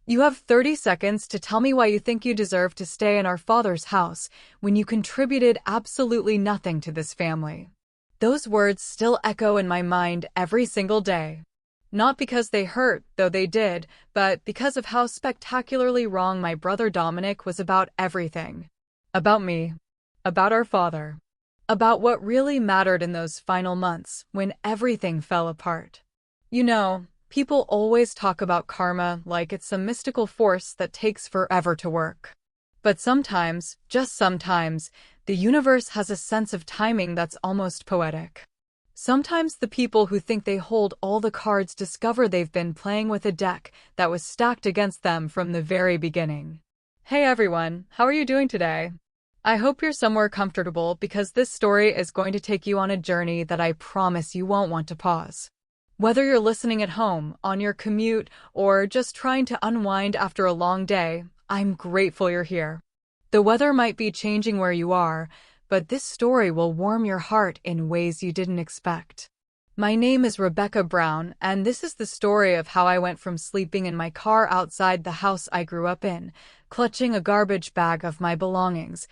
You have 30 seconds to tell me why you think you deserve to stay in our father's house when you contributed absolutely nothing to this family. Those words still echo in my mind every single day. Not because they hurt, though they did, but because of how spectacularly wrong my brother Dominic was about everything. About me. About our father. About what really mattered in those final months when everything fell apart. You know, people always talk about karma like it's some mystical force that takes forever to work. But sometimes, just sometimes, the universe has a sense of timing that's almost poetic. Sometimes the people who think they hold all the cards discover they've been playing with a deck that was stacked against them from the very beginning. Hey everyone, how are you doing today? I hope you're somewhere comfortable because this story is going to take you on a journey that I promise you won't want to pause. Whether you're listening at home, on your commute, or just trying to unwind after a long day, I'm grateful you're here. The weather might be changing where you are, but this story will warm your heart in ways you didn't expect. My name is Rebecca Brown, and this is the story of how I went from sleeping in my car outside the house I grew up in, clutching a garbage bag of my belongings,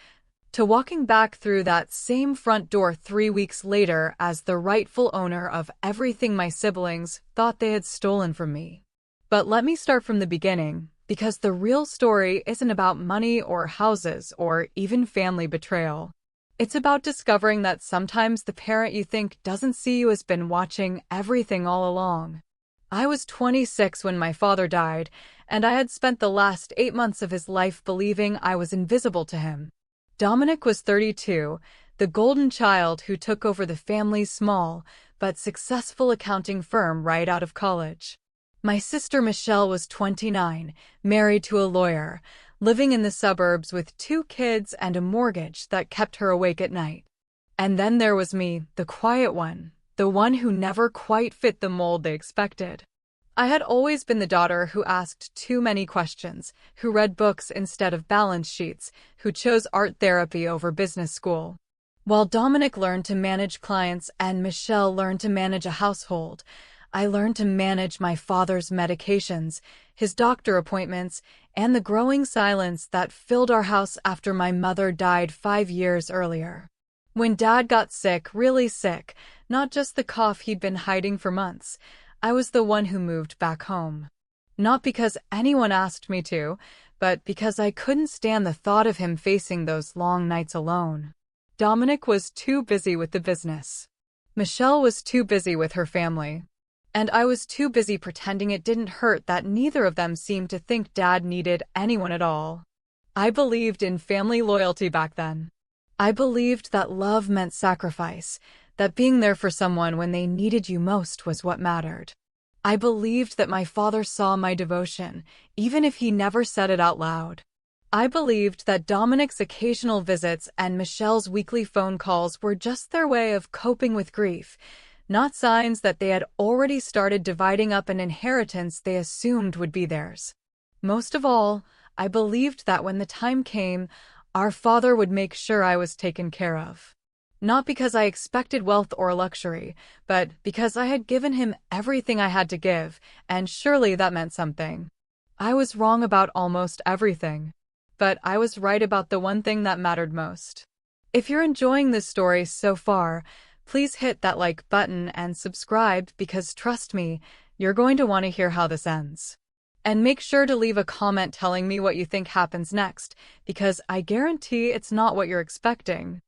to walking back through that same front door 3 weeks later as the rightful owner of everything my siblings thought they had stolen from me. But let me start from the beginning, because the real story isn't about money or houses or even family betrayal. It's about discovering that sometimes the parent you think doesn't see you has been watching everything all along. I was 26 when my father died, and I had spent the last 8 months of his life believing I was invisible to him. Dominic was 32, the golden child who took over the family's small but successful accounting firm right out of college. My sister Michelle was 29, married to a lawyer, living in the suburbs with 2 kids and a mortgage that kept her awake at night. And then there was me, the quiet one, the one who never quite fit the mold they expected. I had always been the daughter who asked too many questions, who read books instead of balance sheets, who chose art therapy over business school. While Dominic learned to manage clients and Michelle learned to manage a household, I learned to manage my father's medications, his doctor appointments, and the growing silence that filled our house after my mother died 5 years earlier. When Dad got sick, really sick, not just the cough he'd been hiding for months, I was the one who moved back home. Not because anyone asked me to, but because I couldn't stand the thought of him facing those long nights alone. Dominic was too busy with the business. Michelle was too busy with her family. And I was too busy pretending it didn't hurt that neither of them seemed to think Dad needed anyone at all. I believed in family loyalty back then. I believed that love meant sacrifice, that being there for someone when they needed you most was what mattered. I believed that my father saw my devotion, even if he never said it out loud. I believed that Dominic's occasional visits and Michelle's weekly phone calls were just their way of coping with grief, not signs that they had already started dividing up an inheritance they assumed would be theirs. Most of all, I believed that when the time came, our father would make sure I was taken care of. Not because I expected wealth or luxury, but because I had given him everything I had to give, and surely that meant something. I was wrong about almost everything, but I was right about the one thing that mattered most. If you're enjoying this story so far, please hit that like button and subscribe because trust me, you're going to want to hear how this ends. And make sure to leave a comment telling me what you think happens next, because I guarantee it's not what you're expecting.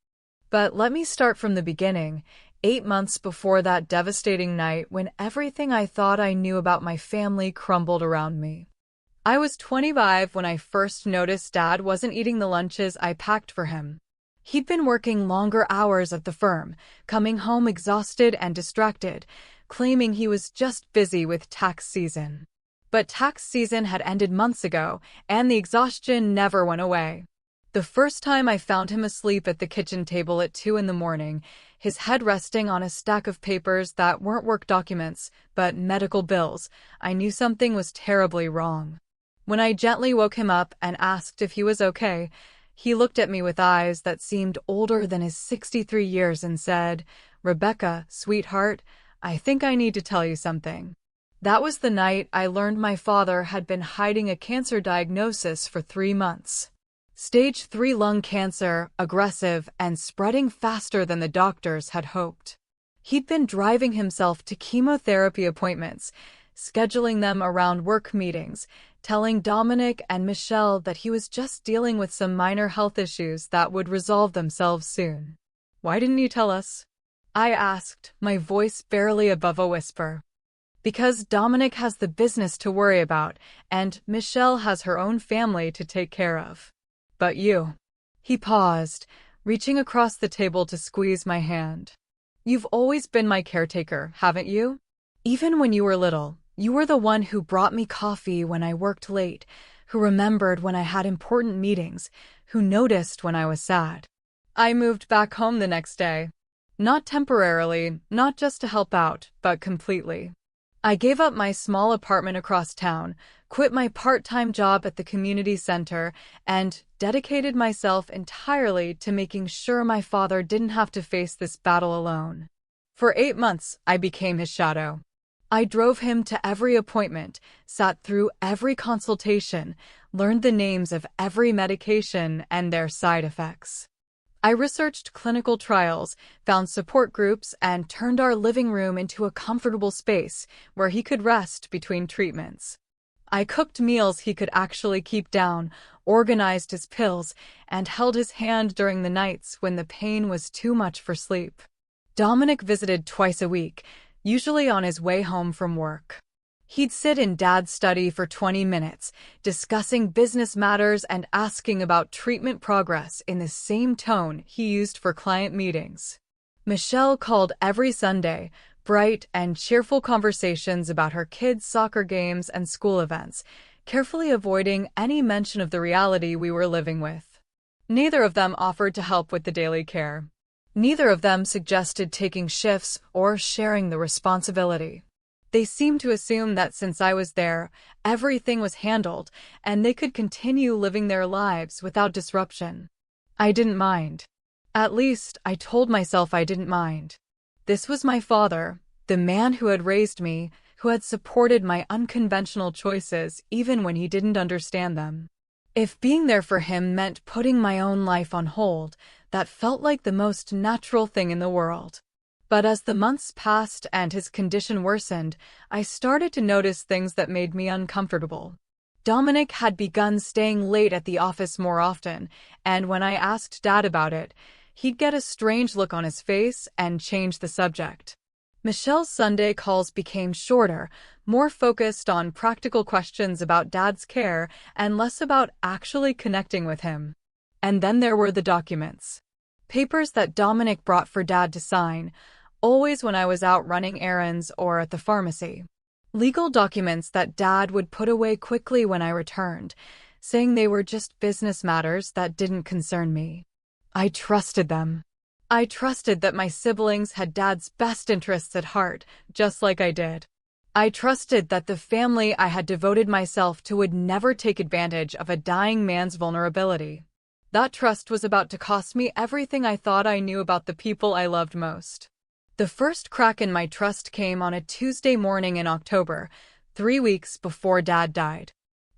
But let me start from the beginning, 8 months before that devastating night when everything I thought I knew about my family crumbled around me. I was 25 when I first noticed Dad wasn't eating the lunches I packed for him. He'd been working longer hours at the firm, coming home exhausted and distracted, claiming he was just busy with tax season. But tax season had ended months ago, and the exhaustion never went away. The first time I found him asleep at the kitchen table at 2 in the morning, his head resting on a stack of papers that weren't work documents, but medical bills, I knew something was terribly wrong. When I gently woke him up and asked if he was okay, he looked at me with eyes that seemed older than his 63 years and said, "Rebecca, sweetheart, I think I need to tell you something." That was the night I learned my father had been hiding a cancer diagnosis for 3 months. Stage 3 lung cancer, aggressive, and spreading faster than the doctors had hoped. He'd been driving himself to chemotherapy appointments, scheduling them around work meetings, telling Dominic and Michelle that he was just dealing with some minor health issues that would resolve themselves soon. "Why didn't you tell us?" I asked, my voice barely above a whisper. "Because Dominic has the business to worry about, and Michelle has her own family to take care of. But you." He paused, reaching across the table to squeeze my hand. "You've always been my caretaker, haven't you? Even when you were little, you were the one who brought me coffee when I worked late, who remembered when I had important meetings, who noticed when I was sad." I moved back home the next day. Not temporarily, not just to help out, but completely. I gave up my small apartment across town, quit my part-time job at the community center, and dedicated myself entirely to making sure my father didn't have to face this battle alone. For 8 months, I became his shadow. I drove him to every appointment, sat through every consultation, learned the names of every medication and their side effects. I researched clinical trials, found support groups, and turned our living room into a comfortable space where he could rest between treatments. I cooked meals he could actually keep down, organized his pills, and held his hand during the nights when the pain was too much for sleep. Dominic visited twice a week, usually on his way home from work. He'd sit in Dad's study for 20 minutes, discussing business matters and asking about treatment progress in the same tone he used for client meetings. Michelle called every Sunday, bright and cheerful conversations about her kids' soccer games and school events, carefully avoiding any mention of the reality we were living with. Neither of them offered to help with the daily care. Neither of them suggested taking shifts or sharing the responsibility. They seemed to assume that since I was there, everything was handled, and they could continue living their lives without disruption. I didn't mind. At least, I told myself I didn't mind. This was my father, the man who had raised me, who had supported my unconventional choices even when he didn't understand them. If being there for him meant putting my own life on hold, that felt like the most natural thing in the world. But as the months passed and his condition worsened, I started to notice things that made me uncomfortable. Dominic had begun staying late at the office more often, and when I asked Dad about it, he'd get a strange look on his face and change the subject. Michelle's Sunday calls became shorter, more focused on practical questions about Dad's care and less about actually connecting with him. And then there were the documents. Papers that Dominic brought for Dad to sign, always when I was out running errands or at the pharmacy. Legal documents that Dad would put away quickly when I returned, saying they were just business matters that didn't concern me. I trusted them. I trusted that my siblings had Dad's best interests at heart, just like I did. I trusted that the family I had devoted myself to would never take advantage of a dying man's vulnerability. That trust was about to cost me everything I thought I knew about the people I loved most. The first crack in my trust came on a Tuesday morning in October, 3 weeks before Dad died.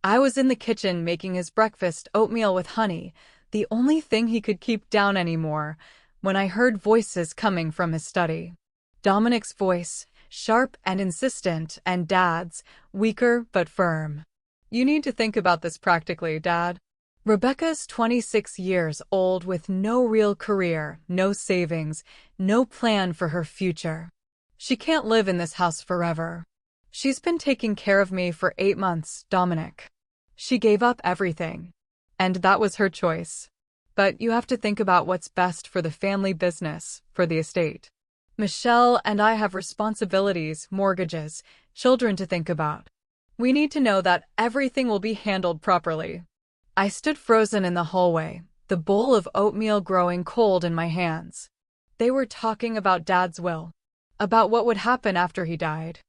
I was in the kitchen making his breakfast, oatmeal with honey, the only thing he could keep down anymore, when I heard voices coming from his study. Dominic's voice, sharp and insistent, and Dad's, weaker but firm. "You need to think about this practically, Dad. Rebecca's 26 years old with no real career, no savings, no plan for her future. She can't live in this house forever. She's been taking care of me for 8 months, Dominic. She gave up everything. And that was her choice. But you have to think about what's best for the family business, for the estate. Michelle and I have responsibilities, mortgages, children to think about. We need to know that everything will be handled properly." I stood frozen in the hallway, the bowl of oatmeal growing cold in my hands. They were talking about Dad's will, about what would happen after he died,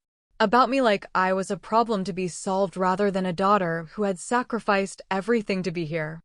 about me like I was a problem to be solved rather than a daughter who had sacrificed everything to be here.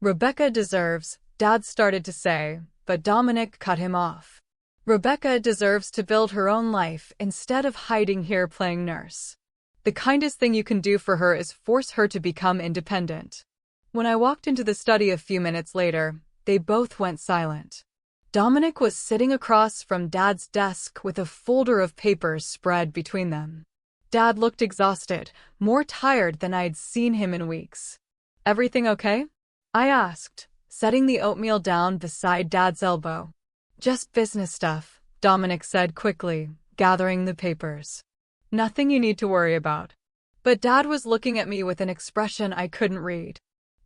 "Rebecca deserves," Dad started to say, but Dominic cut him off. "Rebecca deserves to build her own life instead of hiding here playing nurse. The kindest thing you can do for her is force her to become independent." When I walked into the study a few minutes later, they both went silent. Dominic was sitting across from Dad's desk with a folder of papers spread between them. Dad looked exhausted, more tired than I'd seen him in weeks. "Everything okay?" I asked, setting the oatmeal down beside Dad's elbow. "Just business stuff," Dominic said quickly, gathering the papers. "Nothing you need to worry about." But Dad was looking at me with an expression I couldn't read.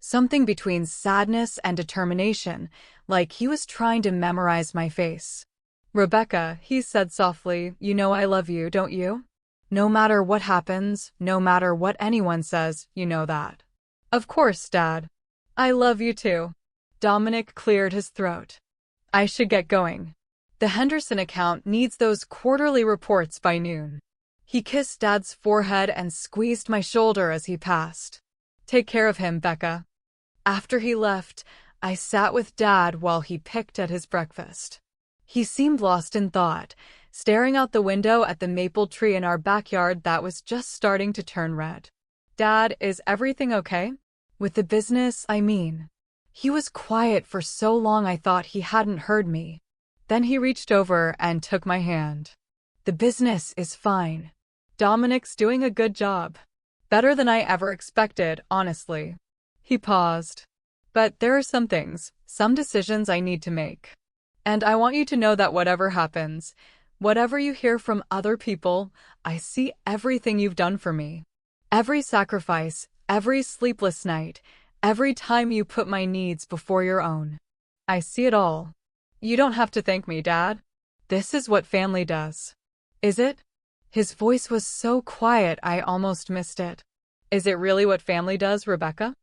Something between sadness and determination, like he was trying to memorize my face. "Rebecca," he said softly, "you know I love you, don't you? No matter what happens, no matter what anyone says, you know that." "Of course, Dad. I love you too." Dominic cleared his throat. "I should get going. The Henderson account needs those quarterly reports by noon." He kissed Dad's forehead and squeezed my shoulder as he passed. "Take care of him, Becca." After he left, I sat with Dad while he picked at his breakfast. He seemed lost in thought, staring out the window at the maple tree in our backyard that was just starting to turn red. "Dad, is everything okay? With the business, I mean." He was quiet for so long I thought he hadn't heard me. Then he reached over and took my hand. "The business is fine. Dominic's doing a good job. Better than I ever expected, honestly." He paused. "But there are some things, some decisions I need to make. And I want you to know that whatever happens, whatever you hear from other people, I see everything you've done for me. Every sacrifice, every sleepless night, every time you put my needs before your own. I see it all. You don't have to thank me, Dad. This is what family does." "Is it?" His voice was so quiet I almost missed it. "Is it really what family does, Rebecca?"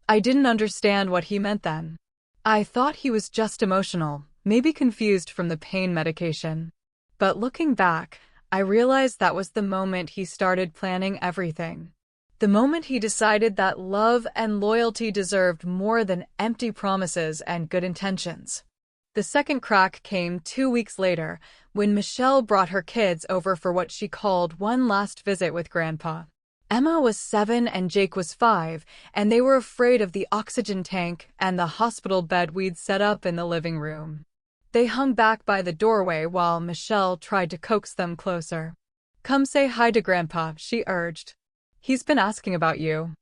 I didn't understand what he meant then. I thought he was just emotional, maybe confused from the pain medication. But looking back, I realized that was the moment he started planning everything. The moment he decided that love and loyalty deserved more than empty promises and good intentions. The second crack came 2 weeks later, when Michelle brought her kids over for what she called one last visit with Grandpa. Emma was 7 and Jake was 5, and they were afraid of the oxygen tank and the hospital bed we'd set up in the living room. They hung back by the doorway while Michelle tried to coax them closer. "Come say hi to Grandpa," she urged. "He's been asking about you."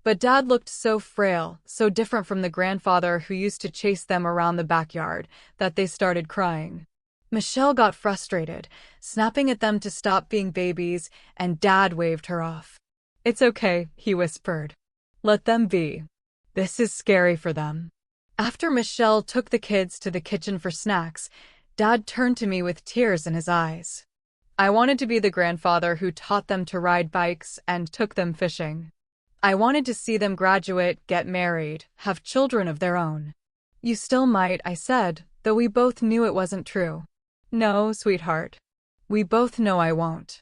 But Dad looked so frail, so different from the grandfather who used to chase them around the backyard, that they started crying. Michelle got frustrated, snapping at them to stop being babies, and Dad waved her off. "It's okay," he whispered. "Let them be. This is scary for them." After Michelle took the kids to the kitchen for snacks, Dad turned to me with tears in his eyes. "I wanted to be the grandfather who taught them to ride bikes and took them fishing. I wanted to see them graduate, get married, have children of their own." "You still might," I said, though we both knew it wasn't true. "No, sweetheart. We both know I won't.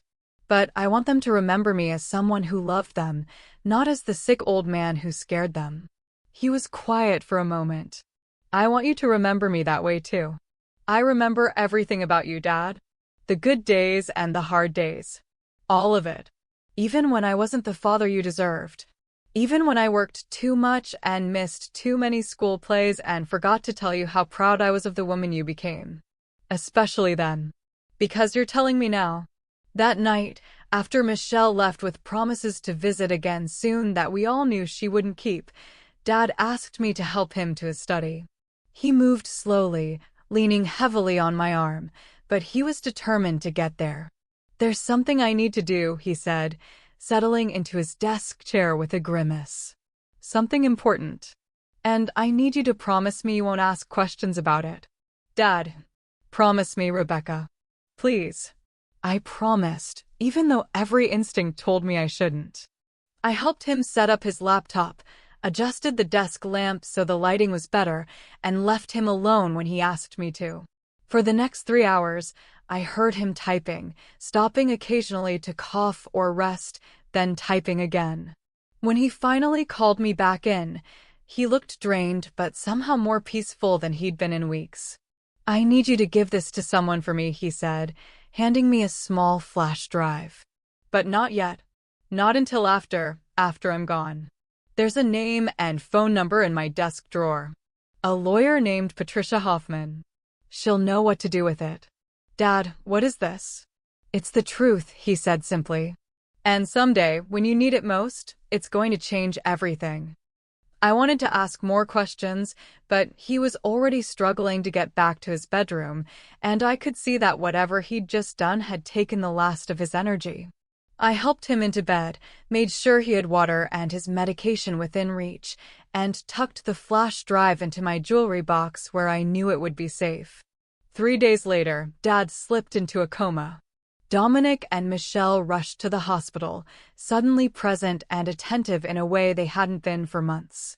But I want them to remember me as someone who loved them, not as the sick old man who scared them." He was quiet for a moment. "I want you to remember me that way too. I remember everything about you, Dad. The good days and the hard days. All of it. Even when I wasn't the father you deserved. Even when I worked too much and missed too many school plays and forgot to tell you how proud I was of the woman you became. Especially then. Because you're telling me now." That night, after Michelle left with promises to visit again soon that we all knew she wouldn't keep, Dad asked me to help him to his study. He moved slowly, leaning heavily on my arm, but he was determined to get there. "There's something I need to do," he said, settling into his desk chair with a grimace. "Something important. And I need you to promise me you won't ask questions about it." "Dad, promise me, Rebecca. Please." I promised, even though every instinct told me I shouldn't. I helped him set up his laptop, adjusted the desk lamp so the lighting was better, and left him alone when he asked me to. For the next 3 hours, I heard him typing, stopping occasionally to cough or rest, then typing again. When he finally called me back in, he looked drained but somehow more peaceful than he'd been in weeks. "I need you to give this to someone for me," he said, handing me a small flash drive. "But not yet. Not until after I'm gone. There's a name and phone number in my desk drawer. A lawyer named Patricia Hoffman. She'll know what to do with it. Dad, what is this? It's the truth, he said simply. And someday, when you need it most, it's going to change everything. I wanted to ask more questions, but he was already struggling to get back to his bedroom, and I could see that whatever he'd just done had taken the last of his energy. I helped him into bed, made sure he had water and his medication within reach, and tucked the flash drive into my jewelry box where I knew it would be safe. 3 days later, Dad slipped into a coma. Dominic and Michelle rushed to the hospital, suddenly present and attentive in a way they hadn't been for months.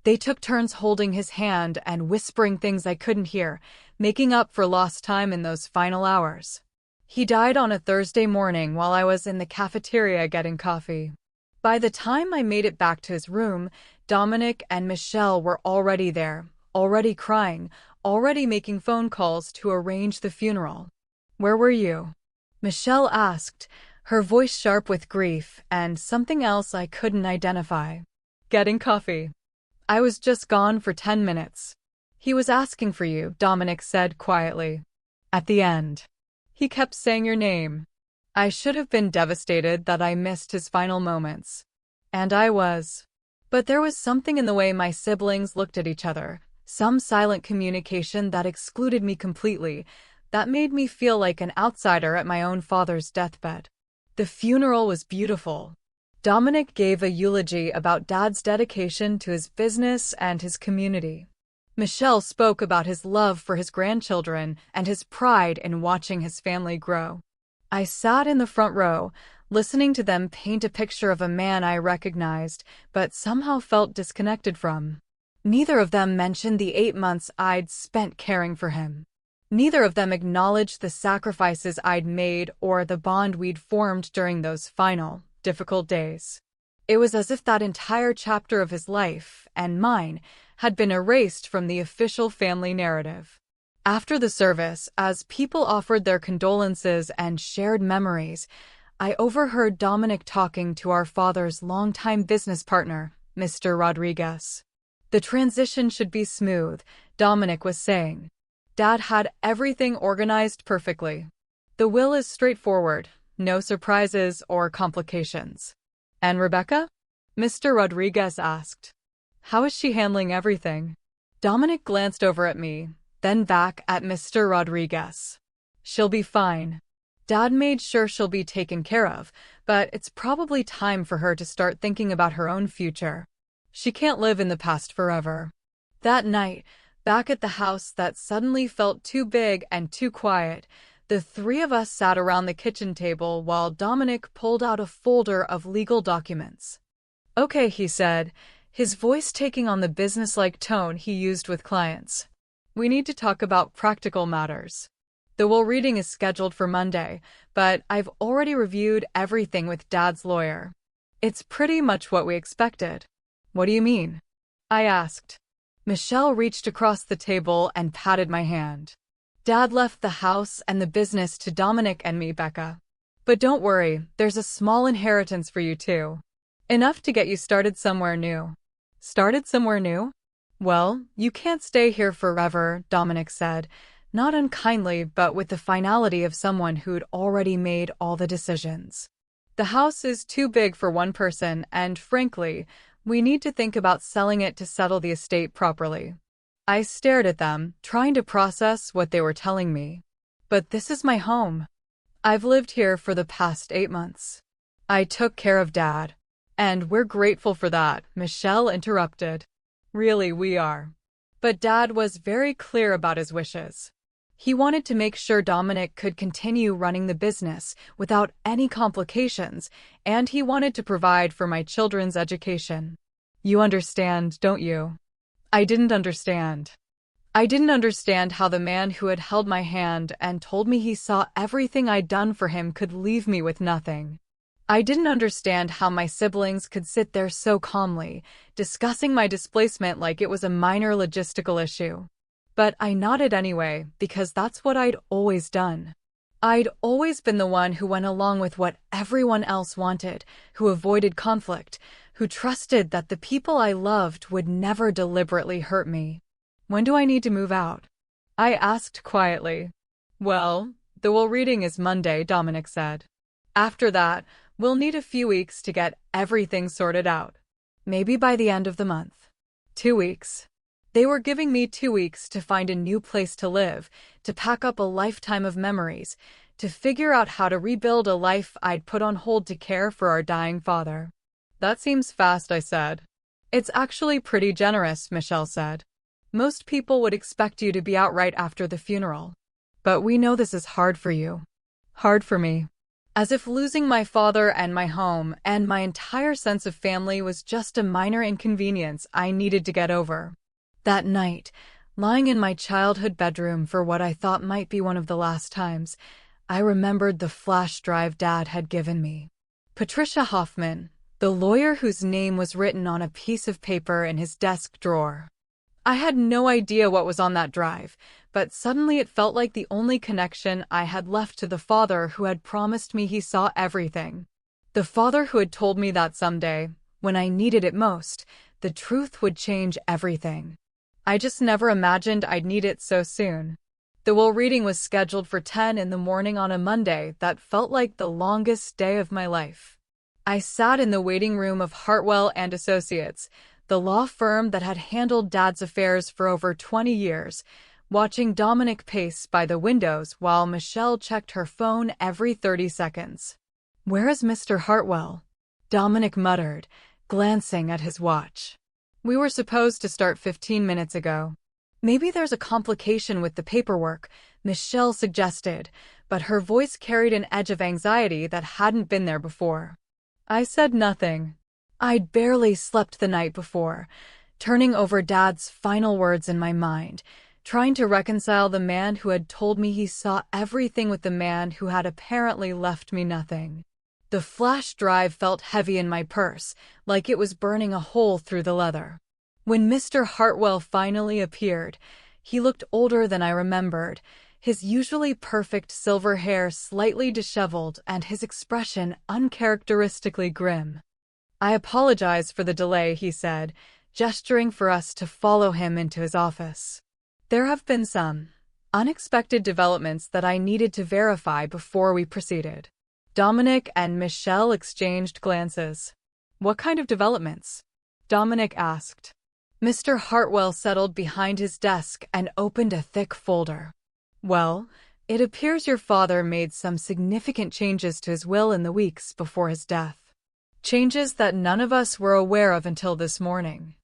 They took turns holding his hand and whispering things I couldn't hear, making up for lost time in those final hours. He died on a Thursday morning while I was in the cafeteria getting coffee. By the time I made it back to his room, Dominic and Michelle were already there, already crying, already making phone calls to arrange the funeral. Where were you? Michelle asked, her voice sharp with grief and something else I couldn't identify. Getting coffee. I was just gone for 10 minutes. He was asking for you, Dominic said quietly. At the end. He kept saying your name. I should have been devastated that I missed his final moments. And I was. But there was something in the way my siblings looked at each other, some silent communication that excluded me completely, that made me feel like an outsider at my own father's deathbed. The funeral was beautiful. Dominic gave a eulogy about Dad's dedication to his business and his community. Michelle spoke about his love for his grandchildren and his pride in watching his family grow. I sat in the front row, listening to them paint a picture of a man I recognized, but somehow felt disconnected from. Neither of them mentioned the 8 months I'd spent caring for him. Neither of them acknowledged the sacrifices I'd made or the bond we'd formed during those final, difficult days. It was as if that entire chapter of his life, and mine, had been erased from the official family narrative. After the service, as people offered their condolences and shared memories, I overheard Dominic talking to our father's longtime business partner, Mr. Rodriguez. The transition should be smooth, Dominic was saying. Dad had everything organized perfectly. The will is straightforward, no surprises or complications. And Rebecca? Mr. Rodriguez asked. How is she handling everything? Dominic glanced over at me, then back at Mr. Rodriguez. She'll be fine. Dad made sure she'll be taken care of, but it's probably time for her to start thinking about her own future. She can't live in the past forever. That night, back at the house that suddenly felt too big and too quiet, the three of us sat around the kitchen table while Dominic pulled out a folder of legal documents. Okay, he said, his voice taking on the businesslike tone he used with clients. We need to talk about practical matters. The will reading is scheduled for Monday, but I've already reviewed everything with Dad's lawyer. It's pretty much what we expected. What do you mean? I asked. Michelle reached across the table and patted my hand. Dad left the house and the business to Dominic and me, Becca. But don't worry, there's a small inheritance for you too. Enough to get you started somewhere new. Started somewhere new? Well, you can't stay here forever, Dominic said, not unkindly but with the finality of someone who'd already made all the decisions. The house is too big for one person and, frankly, we need to think about selling it to settle the estate properly. I stared at them, trying to process what they were telling me. But this is my home. I've lived here for the past 8 months. I took care of Dad. And we're grateful for that, Michelle interrupted. Really, we are. But Dad was very clear about his wishes. He wanted to make sure Dominic could continue running the business without any complications, and he wanted to provide for my children's education. You understand, don't you? I didn't understand. I didn't understand how the man who had held my hand and told me he saw everything I'd done for him could leave me with nothing. I didn't understand how my siblings could sit there so calmly, discussing my displacement like it was a minor logistical issue. But I nodded anyway, because that's what I'd always done. I'd always been the one who went along with what everyone else wanted, who avoided conflict, who trusted that the people I loved would never deliberately hurt me. When do I need to move out? I asked quietly. Well, the will reading is Monday, Dominic said. After that, we'll need a few weeks to get everything sorted out. Maybe by the end of the month. 2 weeks. They were giving me 2 weeks to find a new place to live, to pack up a lifetime of memories, to figure out how to rebuild a life I'd put on hold to care for our dying father. That seems fast, I said. It's actually pretty generous, Michelle said. Most people would expect you to be out right after the funeral. But we know this is hard for you. Hard for me. As if losing my father and my home and my entire sense of family was just a minor inconvenience I needed to get over. That night, lying in my childhood bedroom for what I thought might be one of the last times, I remembered the flash drive Dad had given me. Patricia Hoffman, the lawyer whose name was written on a piece of paper in his desk drawer. I had no idea what was on that drive, but suddenly it felt like the only connection I had left to the father who had promised me he saw everything. The father who had told me that someday, when I needed it most, the truth would change everything. I just never imagined I'd need it so soon. The will reading was scheduled for 10 in the morning on a Monday that felt like the longest day of my life. I sat in the waiting room of Hartwell and Associates, the law firm that had handled Dad's affairs for over 20 years, watching Dominic pace by the windows while Michelle checked her phone every 30 seconds. "Where is Mr. Hartwell?" Dominic muttered, glancing at his watch. "We were supposed to start 15 minutes ago." "Maybe there's a complication with the paperwork," Michelle suggested, but her voice carried an edge of anxiety that hadn't been there before. I said nothing. I'd barely slept the night before, turning over Dad's final words in my mind, trying to reconcile the man who had told me he saw everything with the man who had apparently left me nothing. The flash drive felt heavy in my purse, like it was burning a hole through the leather. When Mr. Hartwell finally appeared, he looked older than I remembered, his usually perfect silver hair slightly disheveled and his expression uncharacteristically grim. "I apologize for the delay," he said, gesturing for us to follow him into his office. "There have been some unexpected developments that I needed to verify before we proceeded." Dominic and Michelle exchanged glances. "What kind of developments?" Dominic asked. Mr. Hartwell settled behind his desk and opened a thick folder. "Well, it appears your father made some significant changes to his will in the weeks before his death. Changes that none of us were aware of until this morning."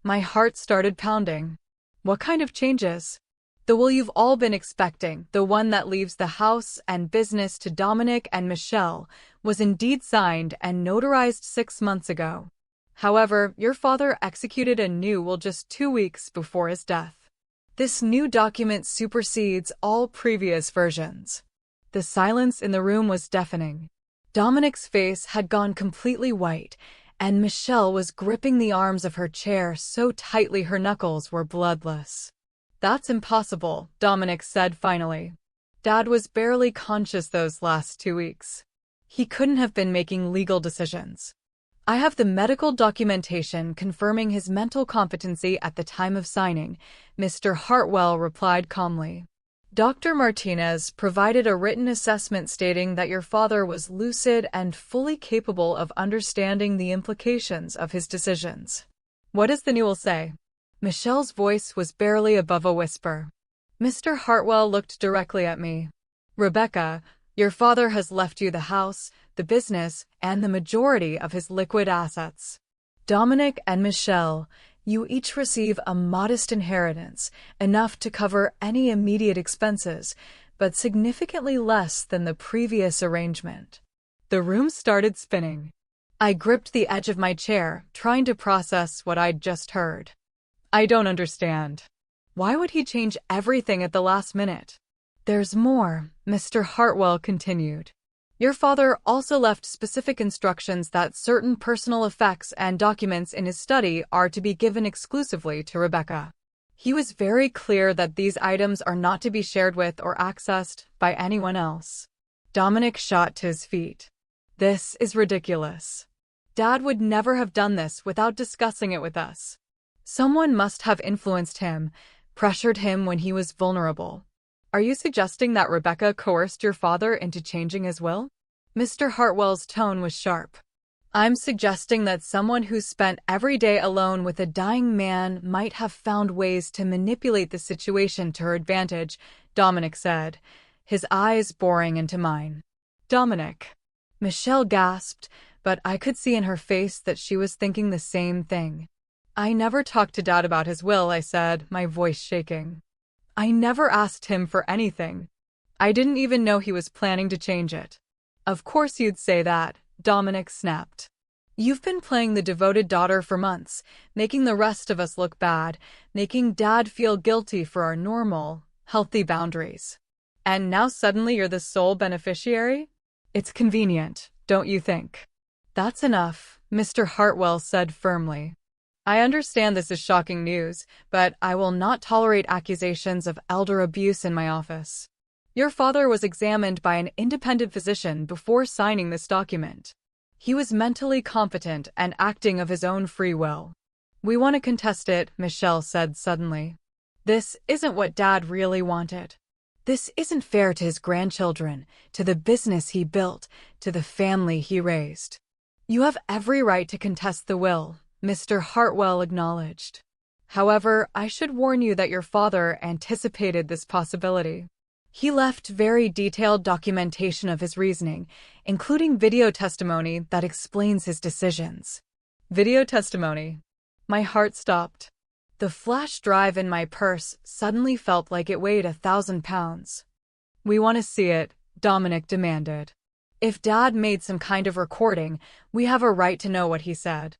My heart started pounding. "What kind of changes?" "The will you've all been expecting, the one that leaves the house and business to Dominic and Michelle, was indeed signed and notarized 6 months ago. However, your father executed a new will just 2 weeks before his death. This new document supersedes all previous versions." The silence in the room was deafening. Dominic's face had gone completely white, and Michelle was gripping the arms of her chair so tightly her knuckles were bloodless. "That's impossible," Dominic said finally. "Dad was barely conscious those last 2 weeks. He couldn't have been making legal decisions." "I have the medical documentation confirming his mental competency at the time of signing," Mr. Hartwell replied calmly. "Dr. Martinez provided a written assessment stating that your father was lucid and fully capable of understanding the implications of his decisions." "What does the new will say?" Michelle's voice was barely above a whisper. Mr. Hartwell looked directly at me. "Rebecca, your father has left you the house, the business, and the majority of his liquid assets. Dominic and Michelle, you each receive a modest inheritance, enough to cover any immediate expenses, but significantly less than the previous arrangement." The room started spinning. I gripped the edge of my chair, trying to process what I'd just heard. "I don't understand. Why would he change everything at the last minute?" "There's more," Mr. Hartwell continued. "Your father also left specific instructions that certain personal effects and documents in his study are to be given exclusively to Rebecca. He was very clear that these items are not to be shared with or accessed by anyone else. Dominic shot to his feet. This is ridiculous. Dad would never have done this without discussing it with us. Someone must have influenced him, pressured him when he was vulnerable. Are you suggesting that Rebecca coerced your father into changing his will? Mr. Hartwell's tone was sharp. I'm suggesting that someone who spent every day alone with a dying man might have found ways to manipulate the situation to her advantage, Dominic said, his eyes boring into mine. Dominic. Michelle gasped, but I could see in her face that she was thinking the same thing. I never talked to Dad about his will, I said, my voice shaking. I never asked him for anything. I didn't even know he was planning to change it. Of course you'd say that, Dominic snapped. You've been playing the devoted daughter for months, making the rest of us look bad, making Dad feel guilty for our normal, healthy boundaries. And now suddenly you're the sole beneficiary? It's convenient, don't you think? That's enough, Mr. Hartwell said firmly. I understand this is shocking news, but I will not tolerate accusations of elder abuse in my office. Your father was examined by an independent physician before signing this document. He was mentally competent and acting of his own free will. We want to contest it, Michelle said suddenly. This isn't what Dad really wanted. This isn't fair to his grandchildren, to the business he built, to the family he raised. You have every right to contest the will, Mr. Hartwell acknowledged. However, I should warn you that your father anticipated this possibility. He left very detailed documentation of his reasoning, including video testimony that explains his decisions. Video testimony. My heart stopped. The flash drive in my purse suddenly felt like it weighed 1,000 pounds. We want to see it, Dominic demanded. If Dad made some kind of recording, we have a right to know what he said.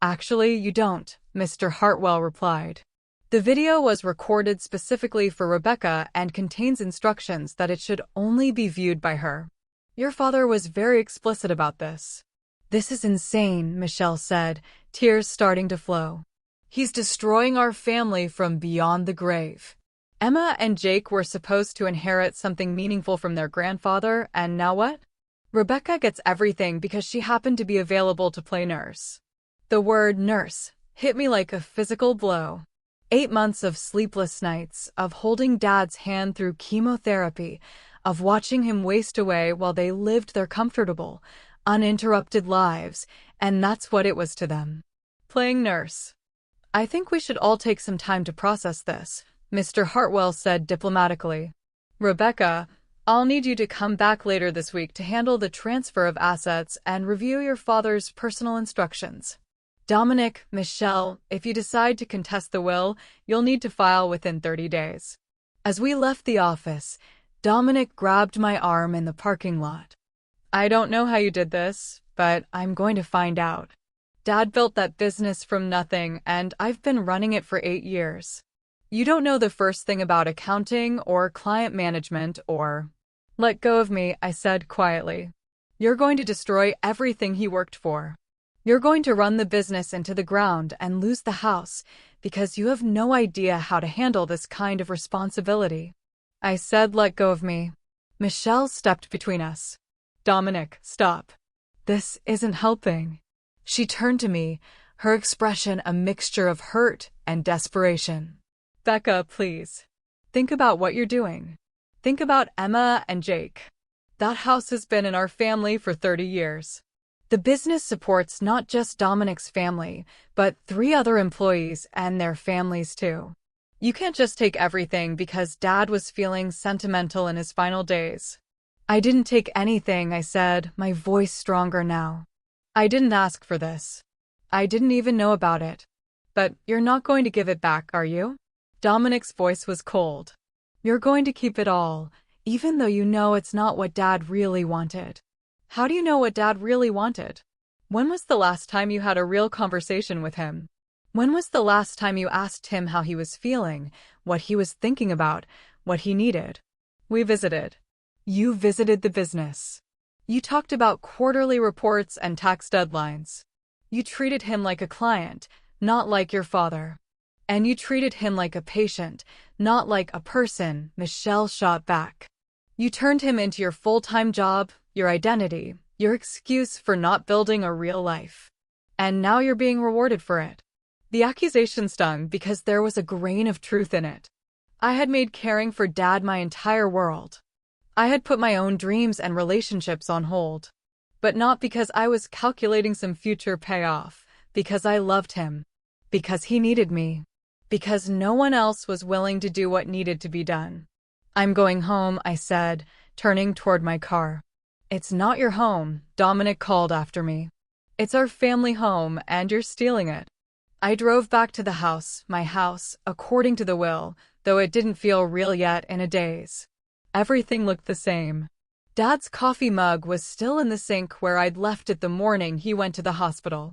Actually, you don't, Mr. Hartwell replied. The video was recorded specifically for Rebecca and contains instructions that it should only be viewed by her. Your father was very explicit about this. This is insane, Michelle said, tears starting to flow. He's destroying our family from beyond the grave. Emma and Jake were supposed to inherit something meaningful from their grandfather, and now what? Rebecca gets everything because she happened to be available to play nurse. The word nurse hit me like a physical blow. 8 months of sleepless nights, of holding Dad's hand through chemotherapy, of watching him waste away while they lived their comfortable, uninterrupted lives, and that's what it was to them. Playing nurse. I think we should all take some time to process this, Mr. Hartwell said diplomatically. Rebecca, I'll need you to come back later this week to handle the transfer of assets and review your father's personal instructions. Dominic, Michelle, if you decide to contest the will, you'll need to file within 30 days. As we left the office, Dominic grabbed my arm in the parking lot. I don't know how you did this, but I'm going to find out. Dad built that business from nothing, and I've been running it for 8 years. You don't know the first thing about accounting or client management or... Let go of me, I said quietly. You're going to destroy everything he worked for. You're going to run the business into the ground and lose the house because you have no idea how to handle this kind of responsibility. I said, let go of me. Michelle stepped between us. Dominic, stop. This isn't helping. She turned to me, her expression a mixture of hurt and desperation. Becca, please. Think about what you're doing. Think about Emma and Jake. That house has been in our family for 30 years. The business supports not just Dominic's family, but 3 other employees and their families too. You can't just take everything because Dad was feeling sentimental in his final days. I didn't take anything, I said, my voice stronger now. I didn't ask for this. I didn't even know about it. But you're not going to give it back, are you? Dominic's voice was cold. You're going to keep it all, even though you know it's not what Dad really wanted. How do you know what Dad really wanted? When was the last time you had a real conversation with him? When was the last time you asked him how he was feeling, what he was thinking about, what he needed? We visited. You visited the business. You talked about quarterly reports and tax deadlines. You treated him like a client, not like your father. And you treated him like a patient, not like a person, Michelle shot back. You turned him into your full-time job, your identity, your excuse for not building a real life. And now you're being rewarded for it. The accusation stung because there was a grain of truth in it. I had made caring for Dad my entire world. I had put my own dreams and relationships on hold. But not because I was calculating some future payoff, because I loved him. Because he needed me. Because no one else was willing to do what needed to be done. I'm going home, I said, turning toward my car. It's not your home, Dominic called after me. It's our family home, and you're stealing it. I drove back to the house, my house, according to the will, though it didn't feel real yet in a daze. Everything looked the same. Dad's coffee mug was still in the sink where I'd left it the morning he went to the hospital.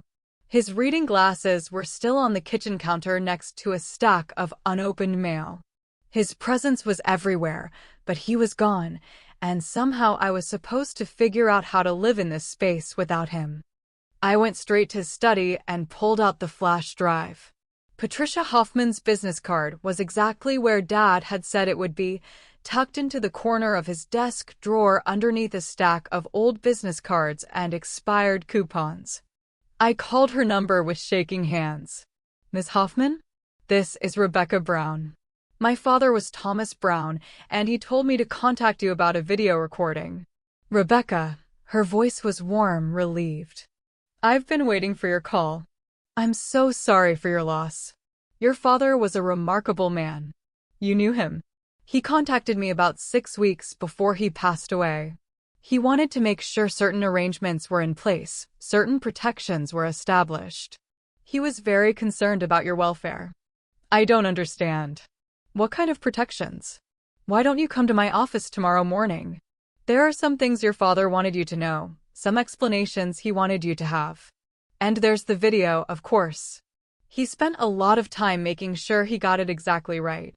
His reading glasses were still on the kitchen counter next to a stack of unopened mail. His presence was everywhere, but he was gone, and somehow I was supposed to figure out how to live in this space without him. I went straight to his study and pulled out the flash drive. Patricia Hoffman's business card was exactly where Dad had said it would be, tucked into the corner of his desk drawer underneath a stack of old business cards and expired coupons. I called her number with shaking hands. Miss Hoffman? This is Rebecca Brown. My father was Thomas Brown, and he told me to contact you about a video recording. Rebecca, her voice was warm, relieved. I've been waiting for your call. I'm so sorry for your loss. Your father was a remarkable man. You knew him. He contacted me about 6 weeks before he passed away. He wanted to make sure certain arrangements were in place, certain protections were established. He was very concerned about your welfare. I don't understand. What kind of protections? Why don't you come to my office tomorrow morning? There are some things your father wanted you to know, some explanations he wanted you to have. And there's the video, of course. He spent a lot of time making sure he got it exactly right.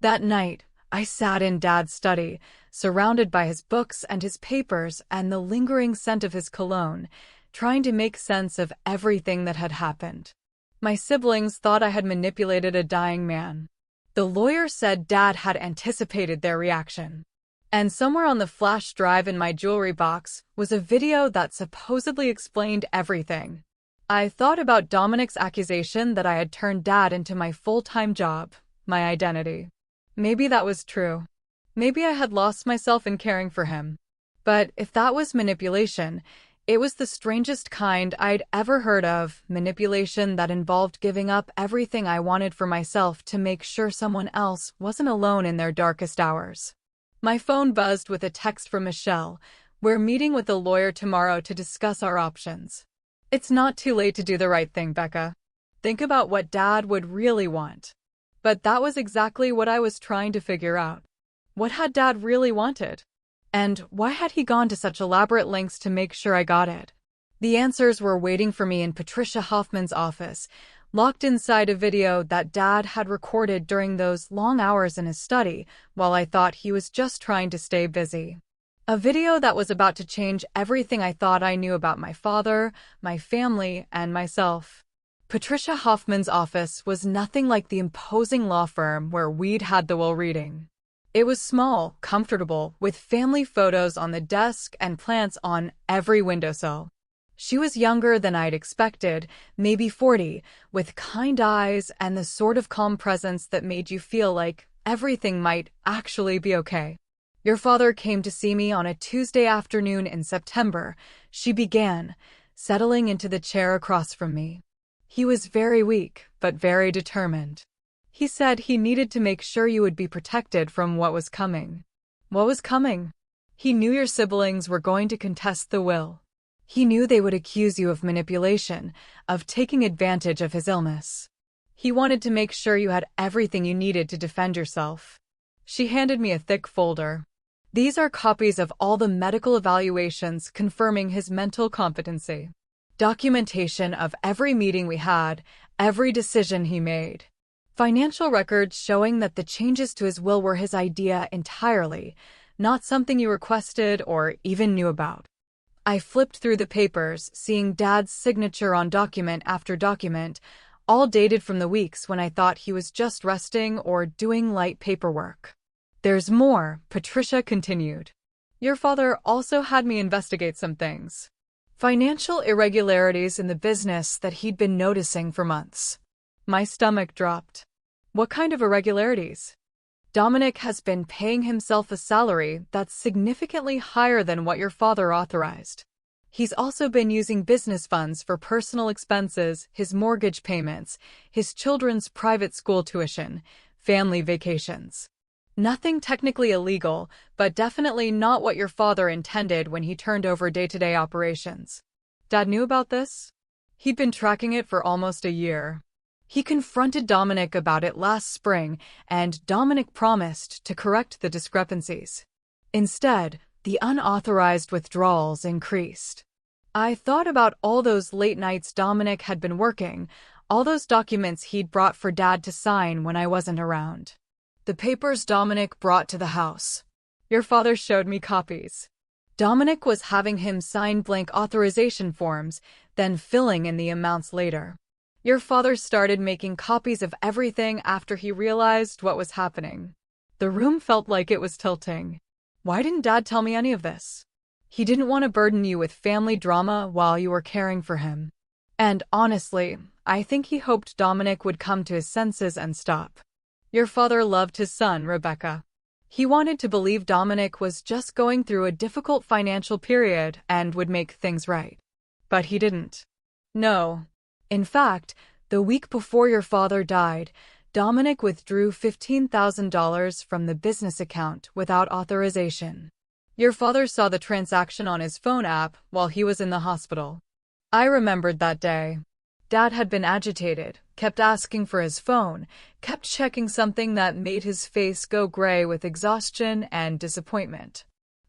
That night, I sat in Dad's study, surrounded by his books and his papers and the lingering scent of his cologne, trying to make sense of everything that had happened. My siblings thought I had manipulated a dying man. The lawyer said Dad had anticipated their reaction. And somewhere on the flash drive in my jewelry box was a video that supposedly explained everything. I thought about Dominic's accusation that I had turned Dad into my full-time job, my identity. Maybe that was true. Maybe I had lost myself in caring for him. But if that was manipulation, it was the strangest kind I'd ever heard of, manipulation that involved giving up everything I wanted for myself to make sure someone else wasn't alone in their darkest hours. My phone buzzed with a text from Michelle. We're meeting with the lawyer tomorrow to discuss our options. It's not too late to do the right thing, Becca. Think about what Dad would really want. But that was exactly what I was trying to figure out. What had Dad really wanted? And why had he gone to such elaborate lengths to make sure I got it? The answers were waiting for me in Patricia Hoffman's office, locked inside a video that Dad had recorded during those long hours in his study while I thought he was just trying to stay busy. A video that was about to change everything I thought I knew about my father, my family, and myself. Patricia Hoffman's office was nothing like the imposing law firm where we'd had the will reading. It was small, comfortable, with family photos on the desk and plants on every windowsill. She was younger than I'd expected, maybe 40, with kind eyes and the sort of calm presence that made you feel like everything might actually be okay. Your father came to see me on a Tuesday afternoon in September, she began, settling into the chair across from me. He was very weak, but very determined. He said he needed to make sure you would be protected from what was coming. What was coming? He knew your siblings were going to contest the will. He knew they would accuse you of manipulation, of taking advantage of his illness. He wanted to make sure you had everything you needed to defend yourself. She handed me a thick folder. These are copies of all the medical evaluations confirming his mental competency. Documentation of every meeting we had, every decision he made. Financial records showing that the changes to his will were his idea entirely, not something you requested or even knew about. I flipped through the papers, seeing Dad's signature on document after document, all dated from the weeks when I thought he was just resting or doing light paperwork. There's more, Patricia continued. Your father also had me investigate some things. Financial irregularities in the business that he'd been noticing for months. My stomach dropped. What kind of irregularities? Dominic has been paying himself a salary that's significantly higher than what your father authorized. He's also been using business funds for personal expenses, his mortgage payments, his children's private school tuition, family vacations. Nothing technically illegal, but definitely not what your father intended when he turned over day-to-day operations. Dad knew about this? He'd been tracking it for almost a year. He confronted Dominic about it last spring, and Dominic promised to correct the discrepancies. Instead, the unauthorized withdrawals increased. I thought about all those late nights Dominic had been working, all those documents he'd brought for Dad to sign when I wasn't around. The papers Dominic brought to the house. Your father showed me copies. Dominic was having him sign blank authorization forms, then filling in the amounts later. Your father started making copies of everything after he realized what was happening. The room felt like it was tilting. Why didn't Dad tell me any of this? He didn't want to burden you with family drama while you were caring for him. And honestly, I think he hoped Dominic would come to his senses and stop. Your father loved his son, Rebecca. He wanted to believe Dominic was just going through a difficult financial period and would make things right. But he didn't. No. In fact, the week before your father died, Dominic withdrew $15,000 from the business account without authorization. Your father saw the transaction on his phone app while he was in the hospital. I remembered that day. Dad had been agitated, kept asking for his phone, kept checking something that made his face go gray with exhaustion and disappointment.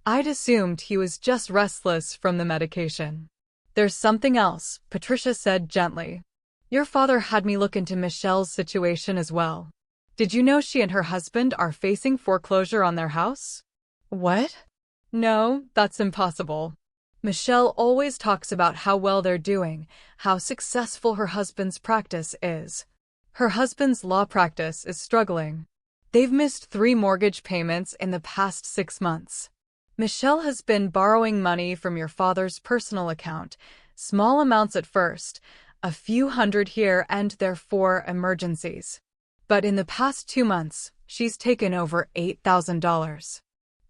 I'd assumed he was just restless from the medication. There's something else, Patricia said gently. Your father had me look into Michelle's situation as well. Did you know she and her husband are facing foreclosure on their house? What? No, that's impossible. Michelle always talks about how well they're doing, how successful her husband's practice is. Her husband's law practice is struggling. They've missed 3 mortgage payments in the past 6 months. Michelle has been borrowing money from your father's personal account, small amounts at first, a few hundred here and there for emergencies. But in the past 2 months, she's taken over $8,000.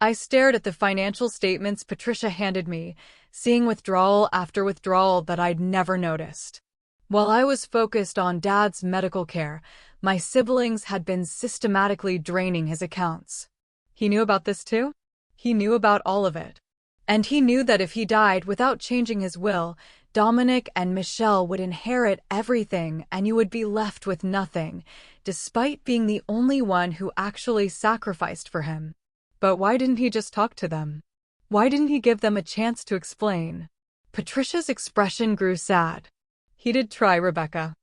I stared at the financial statements Patricia handed me, seeing withdrawal after withdrawal that I'd never noticed. While I was focused on Dad's medical care, my siblings had been systematically draining his accounts. He knew about this too? He knew about all of it. And he knew that if he died without changing his will, Dominic and Michelle would inherit everything and you would be left with nothing, despite being the only one who actually sacrificed for him. But why didn't he just talk to them? Why didn't he give them a chance to explain? Patricia's expression grew sad. He did try, Rebecca.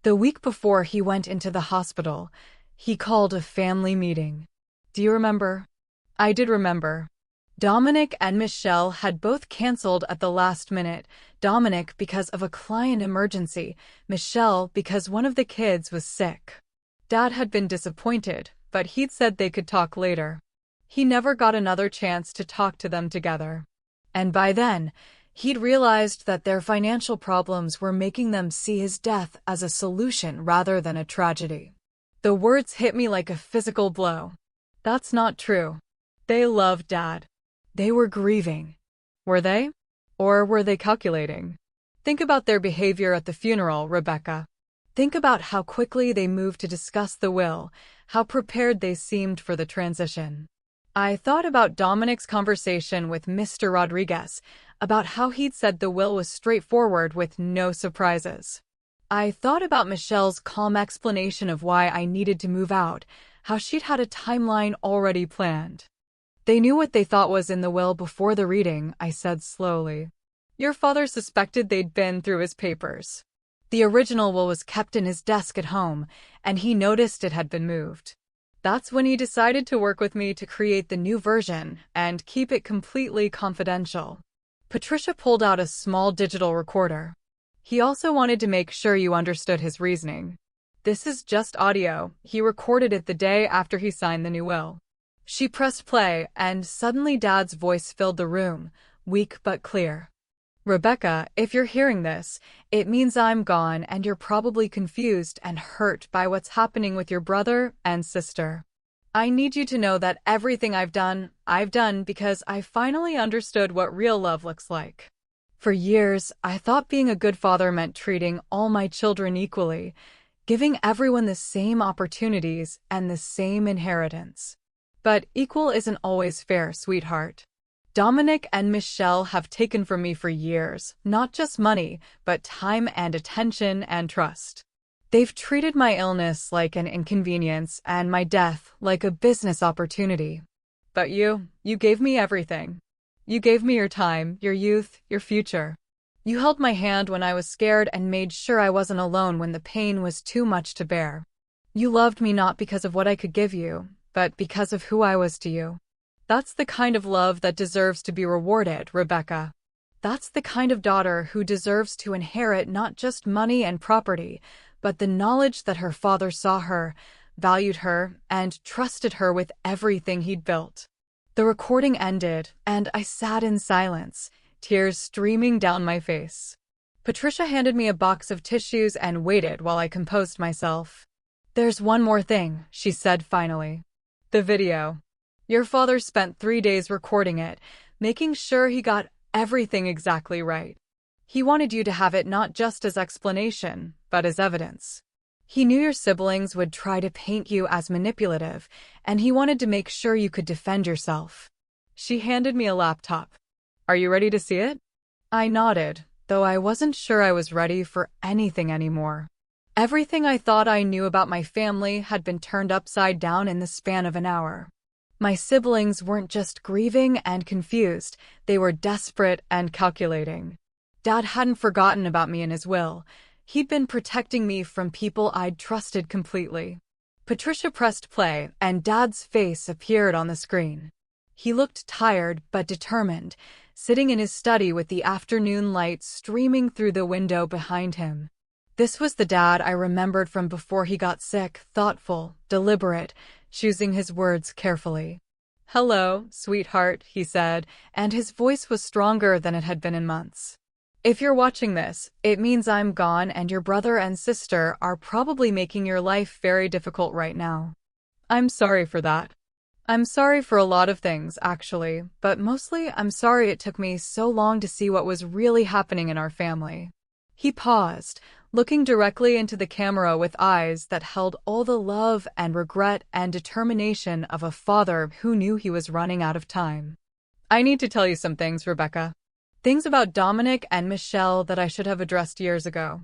The week before he went into the hospital, he called a family meeting. Do you remember? I did remember. Dominic and Michelle had both canceled at the last minute, Dominic because of a client emergency, Michelle because one of the kids was sick. Dad had been disappointed, but he'd said they could talk later. He never got another chance to talk to them together. And by then, he'd realized that their financial problems were making them see his death as a solution rather than a tragedy. The words hit me like a physical blow. That's not true. They loved Dad. They were grieving. Were they? Or were they calculating? Think about their behavior at the funeral, Rebecca. Think about how quickly they moved to discuss the will, how prepared they seemed for the transition. I thought about Dominic's conversation with Mr. Rodriguez, about how he'd said the will was straightforward with no surprises. I thought about Michelle's calm explanation of why I needed to move out, how she'd had a timeline already planned. They knew what they thought was in the will before the reading, I said slowly. Your father suspected they'd been through his papers. The original will was kept in his desk at home, and he noticed it had been moved. That's when he decided to work with me to create the new version and keep it completely confidential. Patricia pulled out a small digital recorder. He also wanted to make sure you understood his reasoning. This is just audio. He recorded it the day after he signed the new will. She pressed play, and suddenly Dad's voice filled the room, weak but clear. Rebecca, if you're hearing this, it means I'm gone and you're probably confused and hurt by what's happening with your brother and sister. I need you to know that everything I've done because I finally understood what real love looks like. For years, I thought being a good father meant treating all my children equally, giving everyone the same opportunities and the same inheritance. But equal isn't always fair, sweetheart. Dominic and Michelle have taken from me for years, not just money, but time and attention and trust. They've treated my illness like an inconvenience and my death like a business opportunity. But you gave me everything. You gave me your time, your youth, your future. You held my hand when I was scared and made sure I wasn't alone when the pain was too much to bear. You loved me not because of what I could give you, but because of who I was to you. That's the kind of love that deserves to be rewarded, Rebecca. That's the kind of daughter who deserves to inherit not just money and property, but the knowledge that her father saw her, valued her, and trusted her with everything he'd built. The recording ended, and I sat in silence, tears streaming down my face. Patricia handed me a box of tissues and waited while I composed myself. "There's one more thing," she said finally. "The video. Your father spent 3 days recording it, making sure he got everything exactly right. He wanted you to have it not just as explanation, but as evidence. He knew your siblings would try to paint you as manipulative, and he wanted to make sure you could defend yourself." She handed me a laptop. "Are you ready to see it?" I nodded, though I wasn't sure I was ready for anything anymore. Everything I thought I knew about my family had been turned upside down in the span of an hour. My siblings weren't just grieving and confused, they were desperate and calculating. Dad hadn't forgotten about me in his will. He'd been protecting me from people I'd trusted completely. Patricia pressed play, and Dad's face appeared on the screen. He looked tired but determined, sitting in his study with the afternoon light streaming through the window behind him. This was the Dad I remembered from before he got sick, thoughtful, deliberate, choosing his words carefully. "Hello, sweetheart," he said, and his voice was stronger than it had been in months. "If you're watching this, it means I'm gone and your brother and sister are probably making your life very difficult right now. I'm sorry for that. I'm sorry for a lot of things, actually, but mostly I'm sorry it took me so long to see what was really happening in our family." He paused, looking directly into the camera with eyes that held all the love and regret and determination of a father who knew he was running out of time. "I need to tell you some things, Rebecca. Things about Dominic and Michelle that I should have addressed years ago.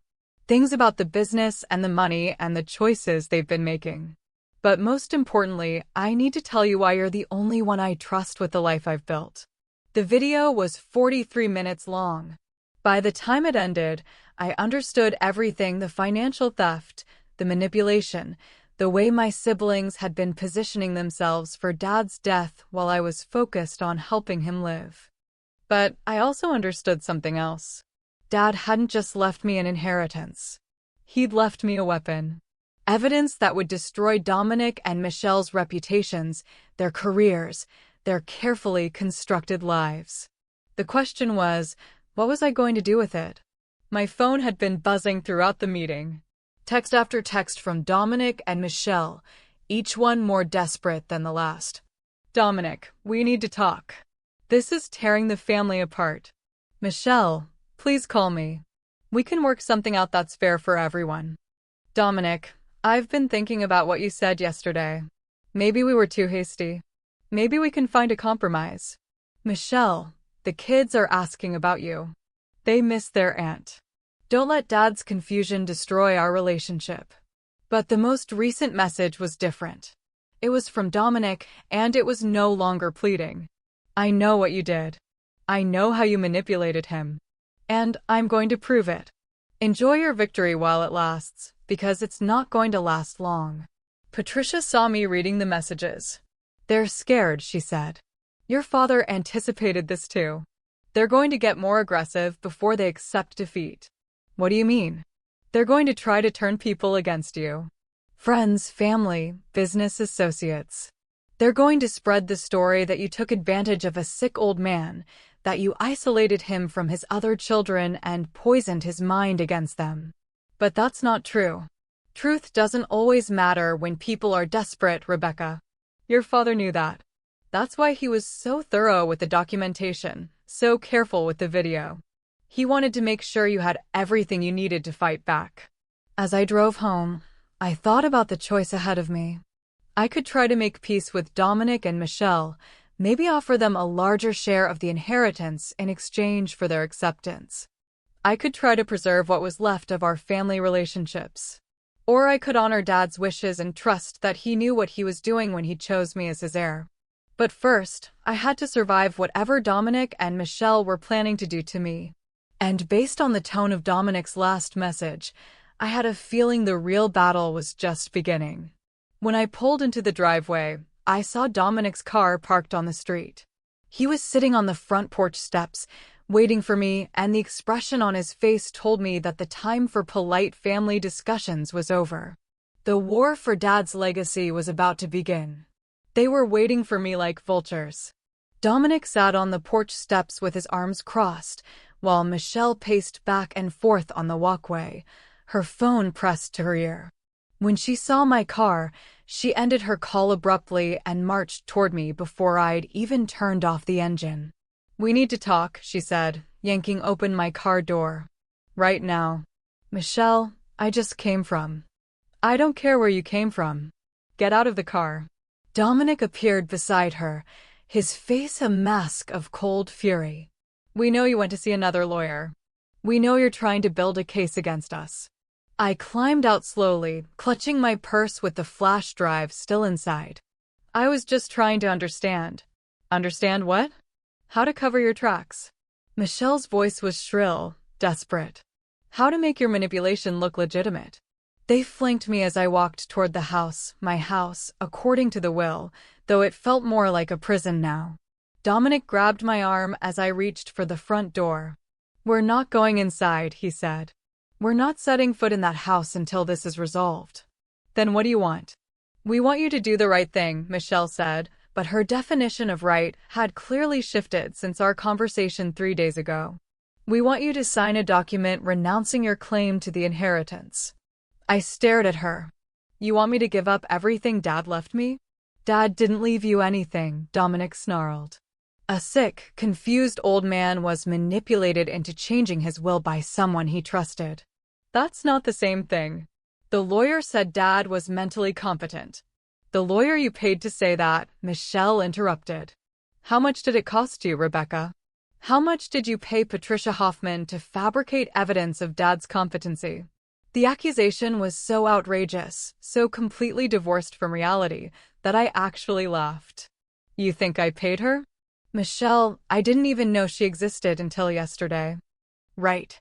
Things about the business and the money and the choices they've been making. But most importantly, I need to tell you why you're the only one I trust with the life I've built." The video was 43 minutes long. By the time it ended, I understood everything: the financial theft, the manipulation, the way my siblings had been positioning themselves for Dad's death while I was focused on helping him live. But I also understood something else. Dad hadn't just left me an inheritance. He'd left me a weapon. Evidence that would destroy Dominic and Michelle's reputations, their careers, their carefully constructed lives. The question was, what was I going to do with it? My phone had been buzzing throughout the meeting. Text after text from Dominic and Michelle, each one more desperate than the last. "Dominic, we need to talk. This is tearing the family apart. Michelle, please call me. We can work something out that's fair for everyone. Dominic, I've been thinking about what you said yesterday. Maybe we were too hasty. Maybe we can find a compromise. Michelle, the kids are asking about you. They miss their aunt. Don't let Dad's confusion destroy our relationship." But the most recent message was different. It was from Dominic, and it was no longer pleading. "I know what you did. I know how you manipulated him. And I'm going to prove it. Enjoy your victory while it lasts, because it's not going to last long." Patricia saw me reading the messages. "They're scared," she said. "Your father anticipated this too. They're going to get more aggressive before they accept defeat. What do you mean? They're going to try to turn people against you. Friends, family, business associates. They're going to spread the story that you took advantage of a sick old man, that you isolated him from his other children and poisoned his mind against them. But that's not true. Truth doesn't always matter when people are desperate, Rebecca. Your father knew that. That's why he was so thorough with the documentation, so careful with the video. He wanted to make sure you had everything you needed to fight back. As I drove home, I thought about the choice ahead of me. I could try to make peace with Dominic and Michelle, maybe offer them a larger share of the inheritance in exchange for their acceptance. I could try to preserve what was left of our family relationships. Or I could honor Dad's wishes and trust that he knew what he was doing when he chose me as his heir. But first, I had to survive whatever Dominic and Michelle were planning to do to me. And based on the tone of Dominic's last message, I had a feeling the real battle was just beginning. When I pulled into the driveway, I saw Dominic's car parked on the street. He was sitting on the front porch steps, waiting for me, and the expression on his face told me that the time for polite family discussions was over. The war for Dad's legacy was about to begin. They were waiting for me like vultures. Dominic sat on the porch steps with his arms crossed, while Michelle paced back and forth on the walkway, her phone pressed to her ear. When she saw my car, she ended her call abruptly and marched toward me before I'd even turned off the engine. "We need to talk," she said, yanking open my car door. "Right now." "Michelle, I just came from." "I don't care where you came from. Get out of the car." Dominic appeared beside her, his face a mask of cold fury. "We know you went to see another lawyer. We know you're trying to build a case against us." I climbed out slowly, clutching my purse with the flash drive still inside. "I was just trying to understand." "Understand what?" "How to cover your tracks." Michelle's voice was shrill, desperate. "How to make your manipulation look legitimate." They flanked me as I walked toward the house, my house, according to the will, though it felt more like a prison now. Dominic grabbed my arm as I reached for the front door. "We're not going inside," he said. "We're not setting foot in that house until this is resolved." "Then what do you want?" "We want you to do the right thing," Michelle said, but her definition of right had clearly shifted since our conversation 3 days ago. "We want you to sign a document renouncing your claim to the inheritance." I stared at her. "You want me to give up everything Dad left me?" "Dad didn't leave you anything," Dominic snarled. A sick, confused old man was manipulated into changing his will by someone he trusted. "That's not the same thing." "The lawyer said Dad was mentally competent." "The lawyer you paid to say that," Michelle interrupted. "How much did it cost you, Rebecca? How much did you pay Patricia Hoffman to fabricate evidence of Dad's competency?" The accusation was so outrageous, so completely divorced from reality, that I actually laughed. "You think I paid her?" "Michelle, I didn't even know she existed until yesterday." "Right.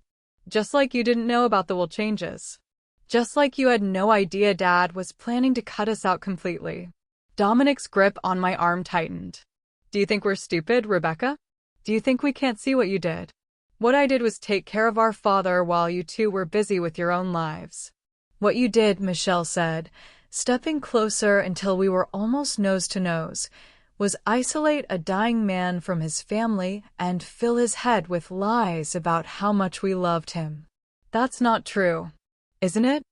Just like you didn't know about the will changes. Just like you had no idea Dad was planning to cut us out completely." Dominic's grip on my arm tightened. "Do you think we're stupid, Rebecca? Do you think we can't see what you did? What I did was take care of our father while you two were busy with your own lives." "What you did," Michelle said, stepping closer until we were almost nose to nose, was isolate a dying man from his family and fill his head with lies about how much we loved him. That's not true, isn't it?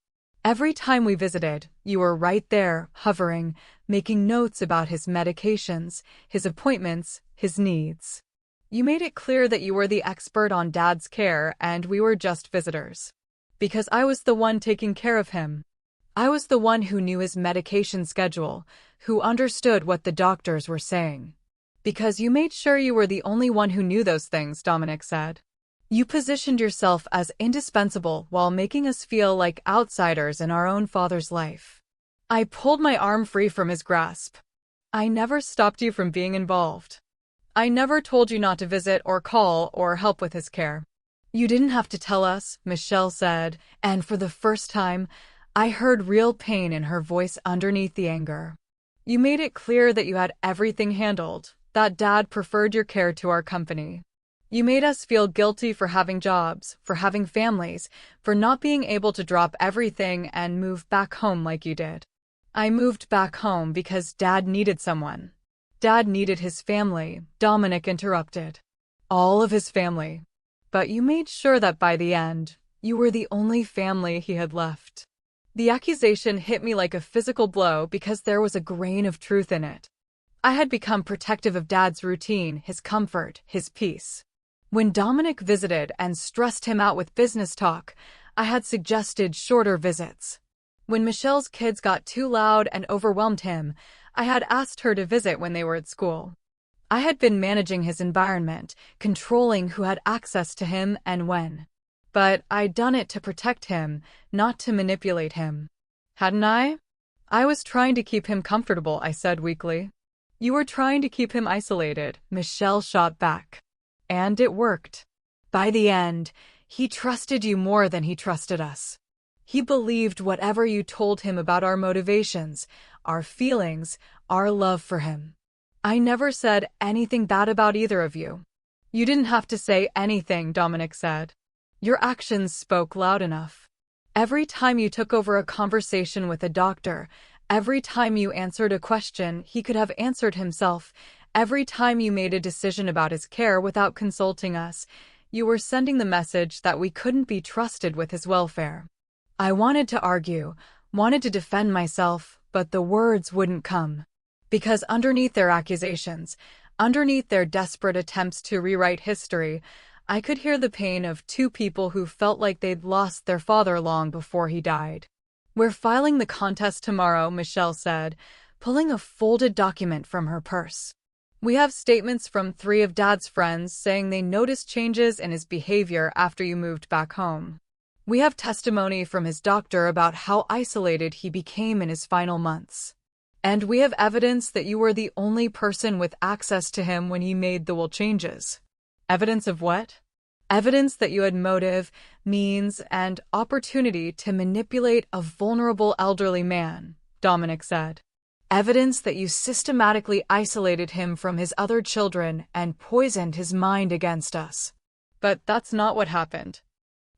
Every time we visited, you were right there, hovering, making notes about his medications, his appointments, his needs. You made it clear that you were the expert on Dad's care and we were just visitors. Because I was the one taking care of him. I was the one who knew his medication schedule, who understood what the doctors were saying. Because you made sure you were the only one who knew those things, Dominic said. You positioned yourself as indispensable while making us feel like outsiders in our own father's life. I pulled my arm free from his grasp. "I never stopped you from being involved. I never told you not to visit or call or help with his care." "You didn't have to tell us," Michelle said, and for the first time, I heard real pain in her voice underneath the anger. "You made it clear that you had everything handled, that Dad preferred your care to our company. You made us feel guilty for having jobs, for having families, for not being able to drop everything and move back home like you did. I moved back home because Dad needed someone. Dad needed his family, Dominic interrupted. All of his family. But you made sure that by the end, you were the only family he had left. The accusation hit me like a physical blow because there was a grain of truth in it. I had become protective of Dad's routine, his comfort, his peace. When Dominic visited and stressed him out with business talk, I had suggested shorter visits. When Michelle's kids got too loud and overwhelmed him, I had asked her to visit when they were at school. I had been managing his environment, controlling who had access to him and when. But I'd done it to protect him, not to manipulate him. Hadn't I? I was trying to keep him comfortable, I said weakly. You were trying to keep him isolated, Michelle shot back. And it worked. By the end, he trusted you more than he trusted us. He believed whatever you told him about our motivations, our feelings, our love for him. I never said anything bad about either of you. You didn't have to say anything, Dominic said. Your actions spoke loud enough. Every time you took over a conversation with a doctor, every time you answered a question he could have answered himself, every time you made a decision about his care without consulting us, you were sending the message that we couldn't be trusted with his welfare. I wanted to argue, wanted to defend myself, but the words wouldn't come. Because underneath their accusations, underneath their desperate attempts to rewrite history, I could hear the pain of two people who felt like they'd lost their father long before he died. We're filing the contest tomorrow, Michelle said, pulling a folded document from her purse. We have statements from 3 of Dad's friends saying they noticed changes in his behavior after you moved back home. We have testimony from his doctor about how isolated he became in his final months. And we have evidence that you were the only person with access to him when he made the will changes. Evidence of what? Evidence that you had motive, means, and opportunity to manipulate a vulnerable elderly man, Dominic said. Evidence that you systematically isolated him from his other children and poisoned his mind against us. But that's not what happened.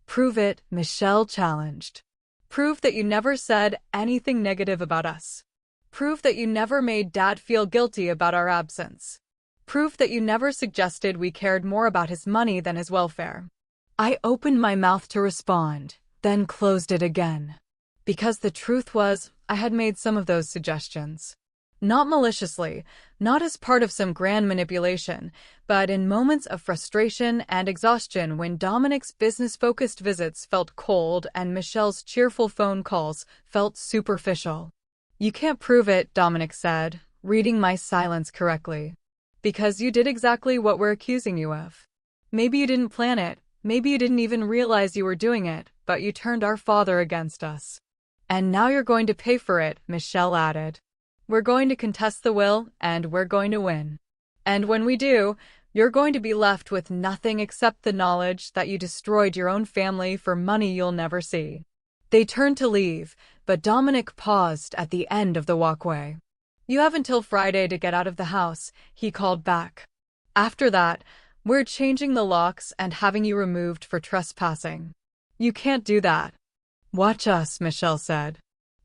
Prove it, Michelle challenged. Prove that you never said anything negative about us. Prove that you never made Dad feel guilty about our absence. Proof that you never suggested we cared more about his money than his welfare. I opened my mouth to respond, then closed it again. Because the truth was, I had made some of those suggestions. Not maliciously, not as part of some grand manipulation, but in moments of frustration and exhaustion when Dominic's business-focused visits felt cold and Michelle's cheerful phone calls felt superficial. You can't prove it, Dominic said, reading my silence correctly. Because you did exactly what we're accusing you of. Maybe you didn't plan it, maybe you didn't even realize you were doing it, but you turned our father against us. And now you're going to pay for it, Michelle added. We're going to contest the will, and we're going to win. And when we do, you're going to be left with nothing except the knowledge that you destroyed your own family for money you'll never see. They turned to leave, but Dominic paused at the end of the walkway. You have until Friday to get out of the house, he called back. After that, we're changing the locks and having you removed for trespassing. You can't do that. Watch us, Michelle said.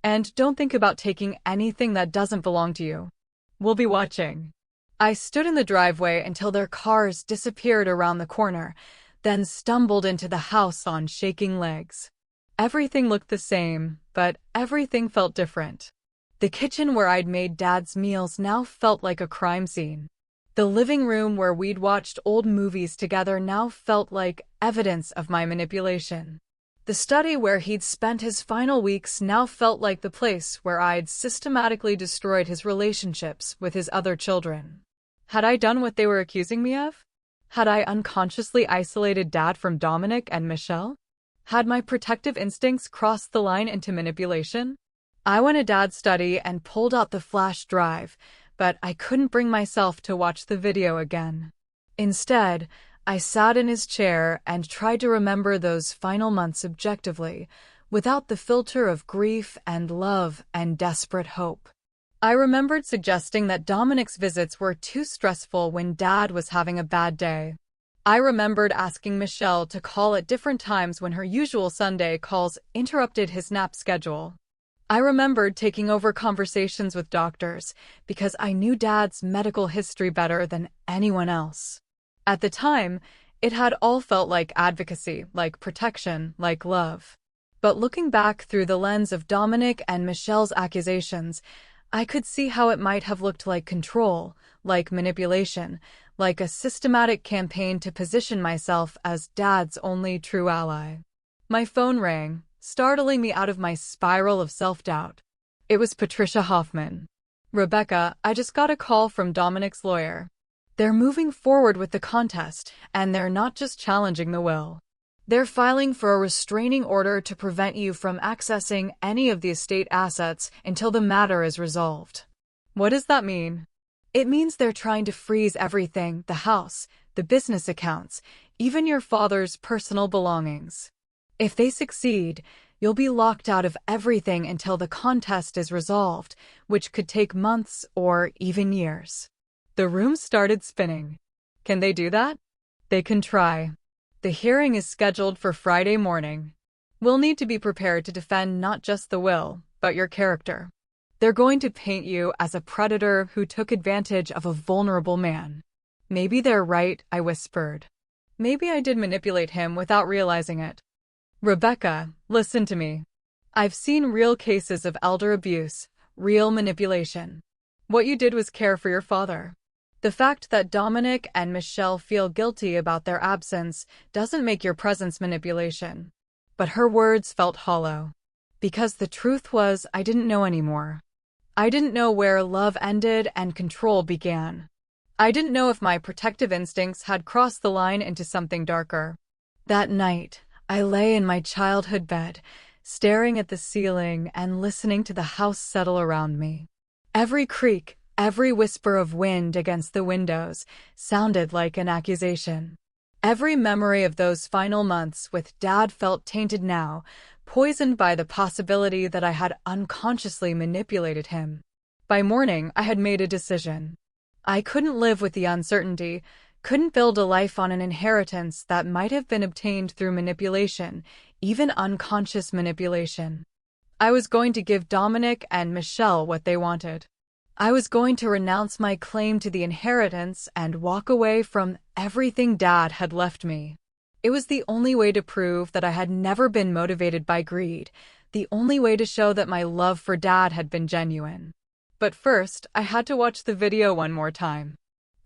And don't think about taking anything that doesn't belong to you. We'll be watching. I stood in the driveway until their cars disappeared around the corner, then stumbled into the house on shaking legs. Everything looked the same, but everything felt different. The kitchen where I'd made Dad's meals now felt like a crime scene. The living room where we'd watched old movies together now felt like evidence of my manipulation. The study where he'd spent his final weeks now felt like the place where I'd systematically destroyed his relationships with his other children. Had I done what they were accusing me of? Had I unconsciously isolated Dad from Dominic and Michelle? Had my protective instincts crossed the line into manipulation? I went to Dad's study and pulled out the flash drive, but I couldn't bring myself to watch the video again. Instead, I sat in his chair and tried to remember those final months objectively, without the filter of grief and love and desperate hope. I remembered suggesting that Dominic's visits were too stressful when Dad was having a bad day. I remembered asking Michelle to call at different times when her usual Sunday calls interrupted his nap schedule. I remembered taking over conversations with doctors because I knew Dad's medical history better than anyone else. At the time, it had all felt like advocacy, like protection, like love. But looking back through the lens of Dominic and Michelle's accusations, I could see how it might have looked like control, like manipulation, like a systematic campaign to position myself as Dad's only true ally. My phone rang, startling me out of my spiral of self-doubt. It was Patricia Hoffman. "Rebecca, I just got a call from Dominic's lawyer. They're moving forward with the contest, and they're not just challenging the will. They're filing for a restraining order to prevent you from accessing any of the estate assets until the matter is resolved." What does that mean? It means they're trying to freeze everything, the house, the business accounts, even your father's personal belongings. If they succeed, you'll be locked out of everything until the contest is resolved, which could take months or even years. The room started spinning. Can they do that? They can try. The hearing is scheduled for Friday morning. We'll need to be prepared to defend not just the will, but your character. They're going to paint you as a predator who took advantage of a vulnerable man. Maybe they're right, I whispered. Maybe I did manipulate him without realizing it. Rebecca, listen to me. I've seen real cases of elder abuse, real manipulation. What you did was care for your father. The fact that Dominic and Michelle feel guilty about their absence doesn't make your presence manipulation. But her words felt hollow. Because the truth was, I didn't know anymore. I didn't know where love ended and control began. I didn't know if my protective instincts had crossed the line into something darker. That night, I lay in my childhood bed, staring at the ceiling and listening to the house settle around me. Every creak, every whisper of wind against the windows sounded like an accusation. Every memory of those final months with Dad felt tainted now, poisoned by the possibility that I had unconsciously manipulated him. By morning, I had made a decision. I couldn't live with the uncertainty, couldn't build a life on an inheritance that might have been obtained through manipulation, even unconscious manipulation. I was going to give Dominic and Michelle what they wanted. I was going to renounce my claim to the inheritance and walk away from everything Dad had left me. It was the only way to prove that I had never been motivated by greed, the only way to show that my love for Dad had been genuine. But first, I had to watch the video one more time.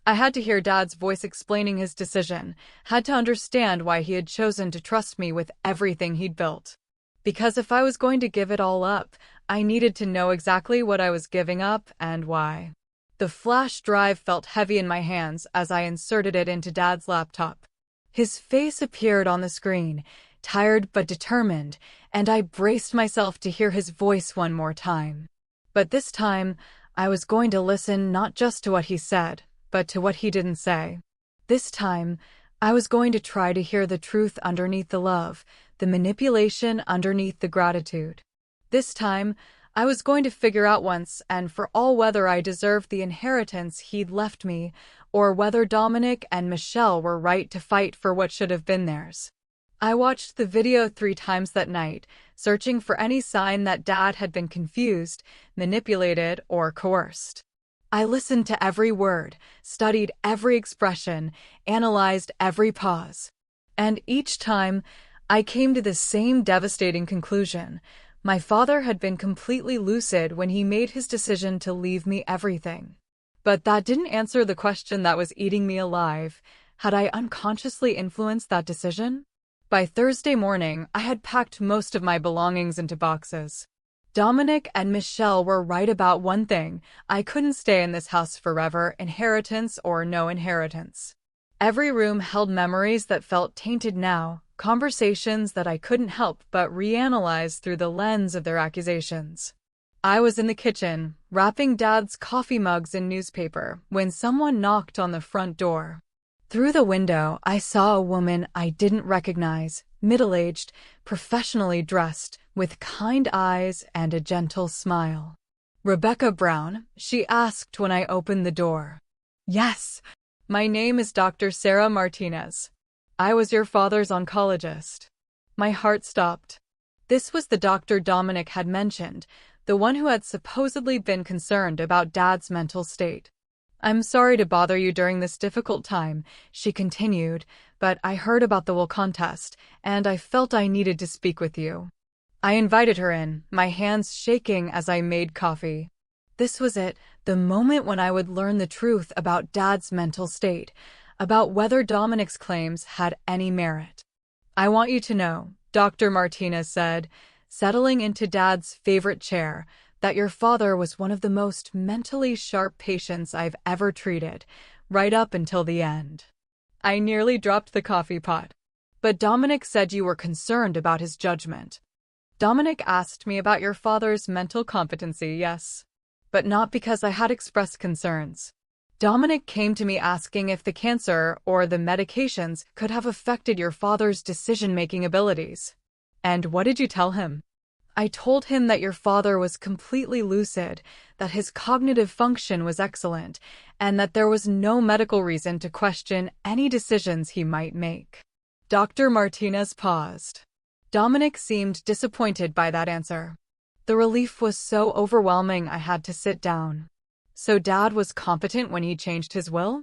I had to hear Dad's voice explaining his decision, had to understand why he had chosen to trust me with everything he'd built. Because if I was going to give it all up, I needed to know exactly what I was giving up and why. The flash drive felt heavy in my hands as I inserted it into Dad's laptop. His face appeared on the screen, tired but determined, and I braced myself to hear his voice one more time. But this time, I was going to listen not just to what he said, but to what he didn't say. This time, I was going to try to hear the truth underneath the love, the manipulation underneath the gratitude. This time, I was going to figure out once and for all whether I deserved the inheritance he'd left me, or whether Dominic and Michelle were right to fight for what should have been theirs. I watched the video 3 times that night, searching for any sign that Dad had been confused, manipulated, or coerced. I listened to every word, studied every expression, analyzed every pause. And each time, I came to the same devastating conclusion. My father had been completely lucid when he made his decision to leave me everything. But that didn't answer the question that was eating me alive. Had I unconsciously influenced that decision? By Thursday morning, I had packed most of my belongings into boxes. Dominic and Michelle were right about one thing: I couldn't stay in this house forever, inheritance or no inheritance. Every room held memories that felt tainted now, conversations that I couldn't help but reanalyze through the lens of their accusations. I was in the kitchen, wrapping Dad's coffee mugs in newspaper, when someone knocked on the front door. Through the window, I saw a woman I didn't recognize, middle-aged, professionally dressed, with kind eyes and a gentle smile. "Rebecca Brown?" she asked when I opened the door. "Yes." My name is Dr. Sarah Martinez. I was your father's oncologist. My heart stopped. This was the doctor Dominic had mentioned, the one who had supposedly been concerned about Dad's mental state. I'm sorry to bother you during this difficult time, she continued, but I heard about the will contest, and I felt I needed to speak with you. I invited her in, my hands shaking as I made coffee. This was it, the moment when I would learn the truth about Dad's mental state, about whether Dominic's claims had any merit. I want you to know, Dr. Martinez said, settling into Dad's favorite chair, that your father was one of the most mentally sharp patients I've ever treated, right up until the end. I nearly dropped the coffee pot. But Dominic said you were concerned about his judgment. Dominic asked me about your father's mental competency, yes. But not because I had expressed concerns. Dominic came to me asking if the cancer or the medications could have affected your father's decision-making abilities. And what did you tell him? I told him that your father was completely lucid, that his cognitive function was excellent, and that there was no medical reason to question any decisions he might make. Dr. Martinez paused. Dominic seemed disappointed by that answer. The relief was so overwhelming I had to sit down. So Dad was competent when he changed his will?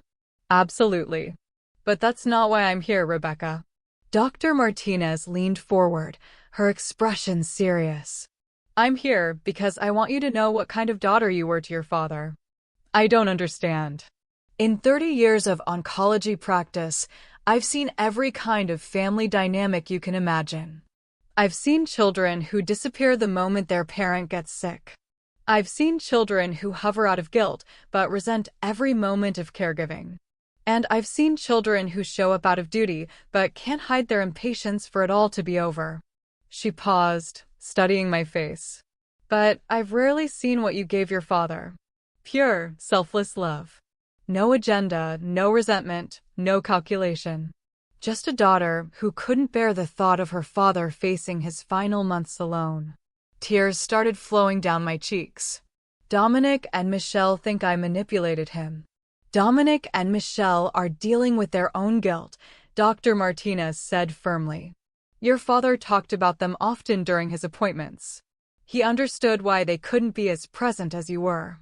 Absolutely. But that's not why I'm here, Rebecca. Dr. Martinez leaned forward, her expression serious. I'm here because I want you to know what kind of daughter you were to your father. I don't understand. In 30 years of oncology practice, I've seen every kind of family dynamic you can imagine. I've seen children who disappear the moment their parent gets sick. I've seen children who hover out of guilt but resent every moment of caregiving. And I've seen children who show up out of duty but can't hide their impatience for it all to be over. She paused, studying my face. But I've rarely seen what you gave your father. Pure, selfless love. No agenda, no resentment, no calculation. Just a daughter who couldn't bear the thought of her father facing his final months alone. Tears started flowing down my cheeks. Dominic and Michelle think I manipulated him. Dominic and Michelle are dealing with their own guilt, Dr. Martinez said firmly. Your father talked about them often during his appointments. He understood why they couldn't be as present as you were.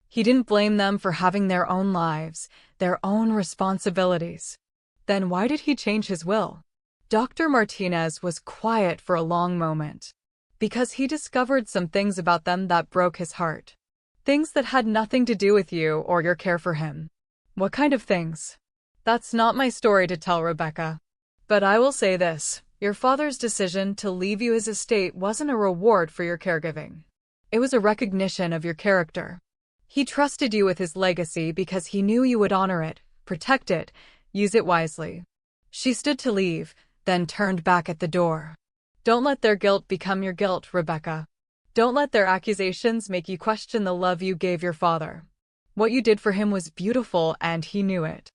He didn't blame them for having their own lives, their own responsibilities. Then why did he change his will? Dr. Martinez was quiet for a long moment. Because he discovered some things about them that broke his heart. Things that had nothing to do with you or your care for him. What kind of things? That's not my story to tell, Rebecca. But I will say this, your father's decision to leave you his estate wasn't a reward for your caregiving. It was a recognition of your character. He trusted you with his legacy because he knew you would honor it, protect it, use it wisely. She stood to leave, then turned back at the door. Don't let their guilt become your guilt, Rebecca. Don't let their accusations make you question the love you gave your father. What you did for him was beautiful and he knew it.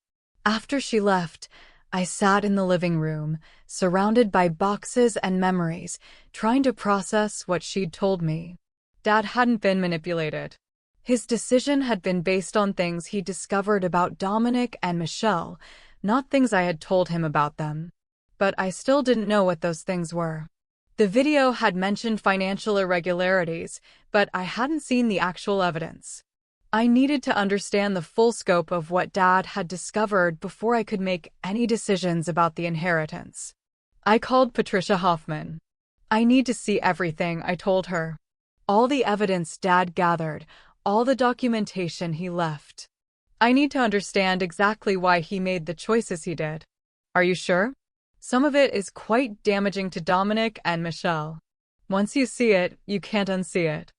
After she left, I sat in the living room, surrounded by boxes and memories, trying to process what she'd told me. Dad hadn't been manipulated. His decision had been based on things he discovered about Dominic and Michelle, not things I had told him about them. But I still didn't know what those things were. The video had mentioned financial irregularities, but I hadn't seen the actual evidence. I needed to understand the full scope of what Dad had discovered before I could make any decisions about the inheritance. I called Patricia Hoffman. I need to see everything, I told her. All the evidence Dad gathered, all the documentation he left. I need to understand exactly why he made the choices he did. Are you sure? Some of it is quite damaging to Dominic and Michelle. Once you see it, you can't unsee it.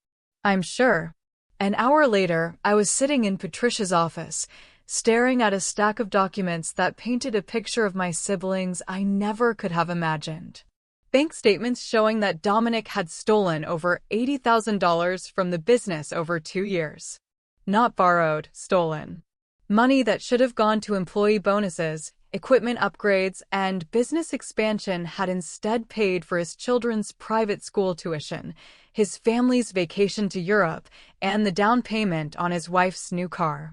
I'm sure. An hour later, I was sitting in Patricia's office, staring at a stack of documents that painted a picture of my siblings I never could have imagined. Bank statements showing that Dominic had stolen over $80,000 from the business over 2 years. Not borrowed, stolen. Money that should have gone to employee bonuses, equipment upgrades, and business expansion had instead paid for his children's private school tuition, his family's vacation to Europe, and the down payment on his wife's new car.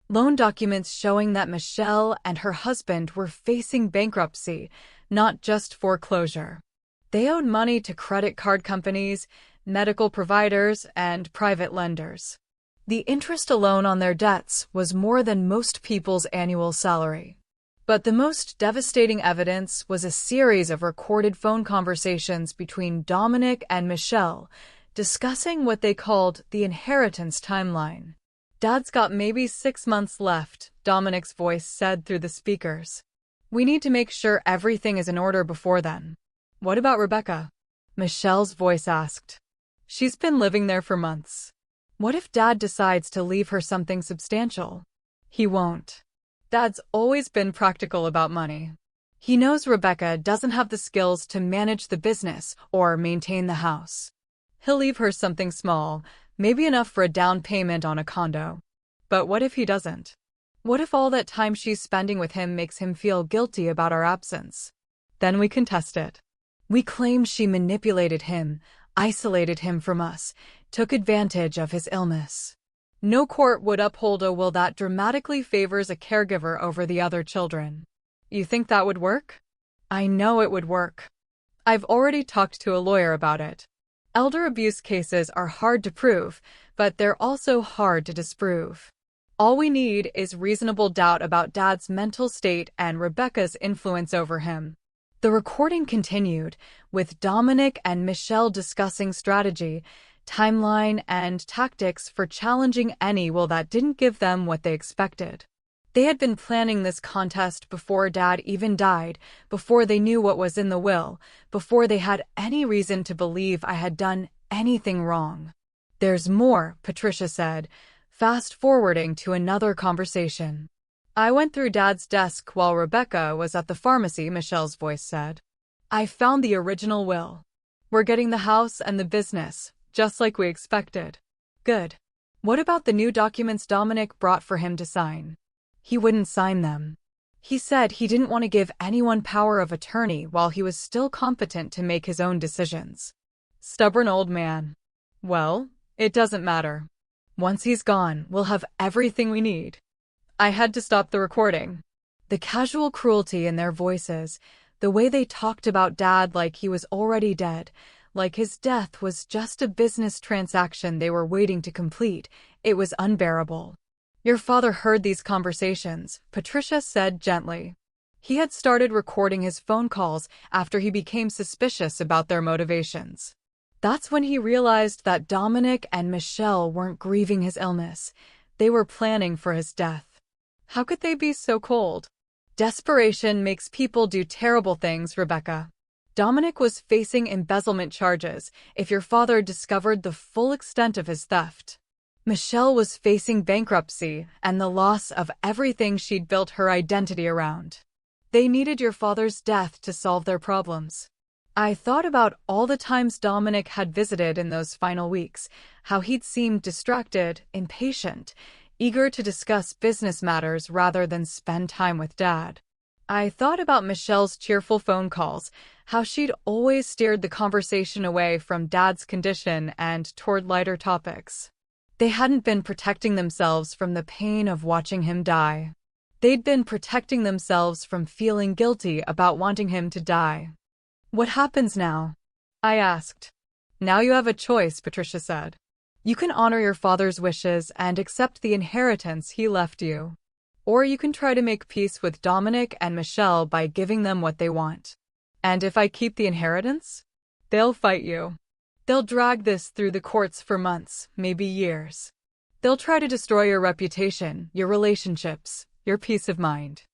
Loan documents showing that Michelle and her husband were facing bankruptcy, not just foreclosure. They owed money to credit card companies, medical providers, and private lenders. The interest alone on their debts was more than most people's annual salary. But the most devastating evidence was a series of recorded phone conversations between Dominic and Michelle, discussing what they called the inheritance timeline. "Dad's got maybe 6 months left," Dominic's voice said through the speakers. "We need to make sure everything is in order before then." "What about Rebecca?" Michelle's voice asked. "She's been living there for months. What if Dad decides to leave her something substantial?" "He won't. Dad's always been practical about money. He knows Rebecca doesn't have the skills to manage the business or maintain the house. He'll leave her something small, maybe enough for a down payment on a condo. But what if he doesn't? What if all that time she's spending with him makes him feel guilty about our absence? Then we can test it. We claim she manipulated him, isolated him from us, took advantage of his illness. No court would uphold a will that dramatically favors a caregiver over the other children. You think that would work? I know it would work. I've already talked to a lawyer about it. Elder abuse cases are hard to prove, but they're also hard to disprove. All we need is reasonable doubt about Dad's mental state and Rebecca's influence over him. The recording continued, with Dominic and Michelle discussing strategy, timeline, and tactics for challenging any will that didn't give them what they expected. They had been planning this contest before Dad even died, before they knew what was in the will, before they had any reason to believe I had done anything wrong. "There's more," Patricia said, fast-forwarding to another conversation. "I went through Dad's desk while Rebecca was at the pharmacy," Michelle's voice said. "I found the original will. We're getting the house and the business, just like we expected." "Good. What about the new documents Dominic brought for him to sign?" "He wouldn't sign them. He said he didn't want to give anyone power of attorney while he was still competent to make his own decisions." "Stubborn old man. Well, it doesn't matter. Once he's gone, we'll have everything we need." I had to stop the recording. The casual cruelty in their voices, the way they talked about Dad like he was already dead, like his death was just a business transaction they were waiting to complete, it was unbearable. "Your father heard these conversations," Patricia said gently. "He had started recording his phone calls after he became suspicious about their motivations. That's when he realized that Dominic and Michelle weren't grieving his illness. They were planning for his death. How could they be so cold? Desperation makes people do terrible things, Rebecca. Dominic was facing embezzlement charges if your father discovered the full extent of his theft. Michelle was facing bankruptcy and the loss of everything she'd built her identity around. They needed your father's death to solve their problems." I thought about all the times Dominic had visited in those final weeks, how he'd seemed distracted, impatient, eager to discuss business matters rather than spend time with Dad. I thought about Michelle's cheerful phone calls, how she'd always steered the conversation away from Dad's condition and toward lighter topics. They hadn't been protecting themselves from the pain of watching him die. They'd been protecting themselves from feeling guilty about wanting him to die. "What happens now?" I asked. "Now you have a choice," Patricia said. "You can honor your father's wishes and accept the inheritance he left you. Or you can try to make peace with Dominic and Michelle by giving them what they want. And if I keep the inheritance, they'll fight you. They'll drag this through the courts for months, maybe years. They'll try to destroy your reputation, your relationships, your peace of mind.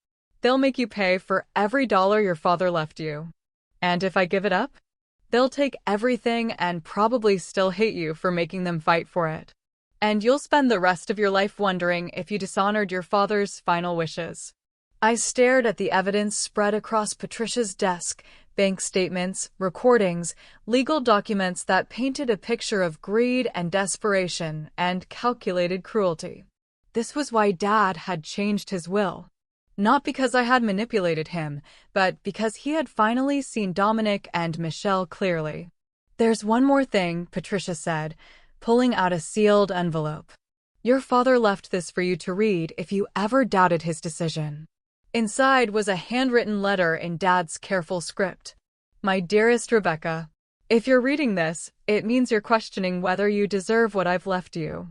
They'll make you pay for every dollar your father left you. And if I give it up, they'll take everything and probably still hate you for making them fight for it. And you'll spend the rest of your life wondering if you dishonored your father's final wishes." I stared at the evidence spread across Patricia's desk, bank statements, recordings, legal documents that painted a picture of greed and desperation and calculated cruelty. This was why Dad had changed his will. Not because I had manipulated him, but because he had finally seen Dominic and Michelle clearly. "There's one more thing," Patricia said, pulling out a sealed envelope. Your father left this for you to read if you ever doubted his decision. Inside was a handwritten letter in Dad's careful script. My dearest Rebecca, if you're reading this, it means you're questioning whether you deserve what I've left you.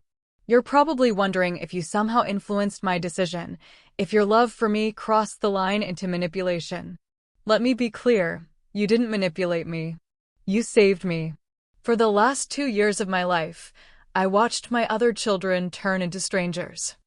You're probably wondering if you somehow influenced my decision, if your love for me crossed the line into manipulation. Let me be clear, you didn't manipulate me. You saved me. For the last 2 years of my life, I watched my other children turn into strangers.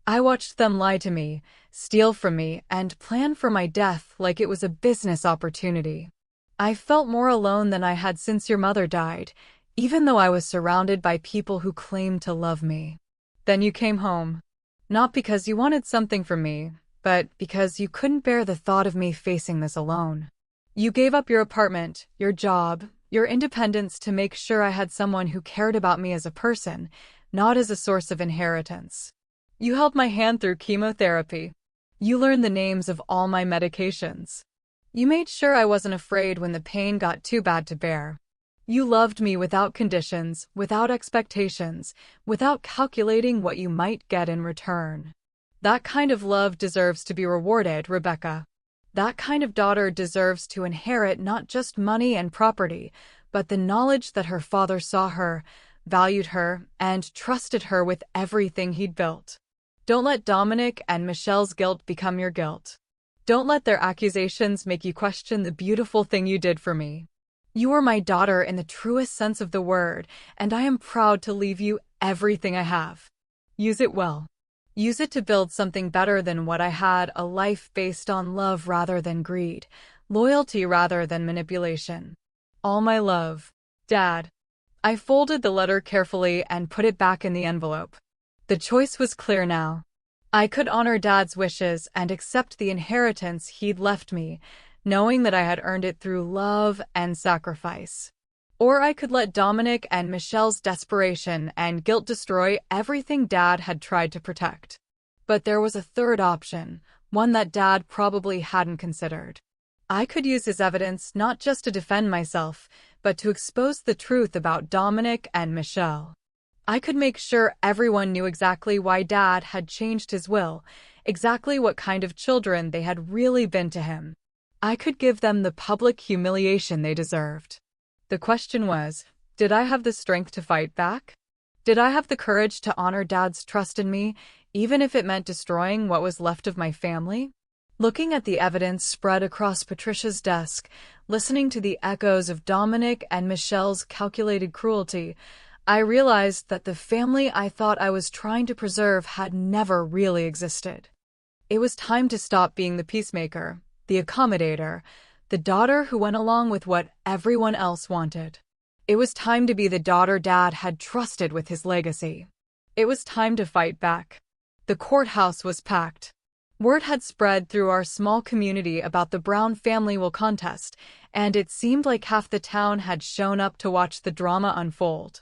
I watched them lie to me, steal from me, and plan for my death like it was a business opportunity. I felt more alone than I had since your mother died, even though I was surrounded by people who claimed to love me. Then you came home. Not because you wanted something from me, but because you couldn't bear the thought of me facing this alone. You gave up your apartment, your job, your independence to make sure I had someone who cared about me as a person, not as a source of inheritance. You held my hand through chemotherapy. You learned the names of all my medications. You made sure I wasn't afraid when the pain got too bad to bear. You loved me without conditions, without expectations, without calculating what you might get in return. That kind of love deserves to be rewarded, Rebecca. That kind of daughter deserves to inherit not just money and property, but the knowledge that her father saw her, valued her, and trusted her with everything he'd built. Don't let Dominic and Michelle's guilt become your guilt. Don't let their accusations make you question the beautiful thing you did for me. You are my daughter in the truest sense of the word, and I am proud to leave you everything I have. Use it well. Use it to build something better than what I had, a life based on love rather than greed, loyalty rather than manipulation. All my love, Dad. I folded the letter carefully and put it back in the envelope. The choice was clear now. I could honor Dad's wishes and accept the inheritance he'd left me, knowing that I had earned it through love and sacrifice. Or I could let Dominic and Michelle's desperation and guilt destroy everything Dad had tried to protect. But there was a third option, one that Dad probably hadn't considered. I could use his evidence not just to defend myself, but to expose the truth about Dominic and Michelle. I could make sure everyone knew exactly why Dad had changed his will, exactly what kind of children they had really been to him. I could give them the public humiliation they deserved. The question was, did I have the strength to fight back? Did I have the courage to honor Dad's trust in me, even if it meant destroying what was left of my family? Looking at the evidence spread across Patricia's desk, listening to the echoes of Dominic and Michelle's calculated cruelty, I realized that the family I thought I was trying to preserve had never really existed. It was time to stop being the peacemaker, the accommodator, the daughter who went along with what everyone else wanted. It was time to be the daughter Dad had trusted with his legacy. It was time to fight back. The courthouse was packed. Word had spread through our small community about the Brown family will contest, and it seemed like half the town had shown up to watch the drama unfold.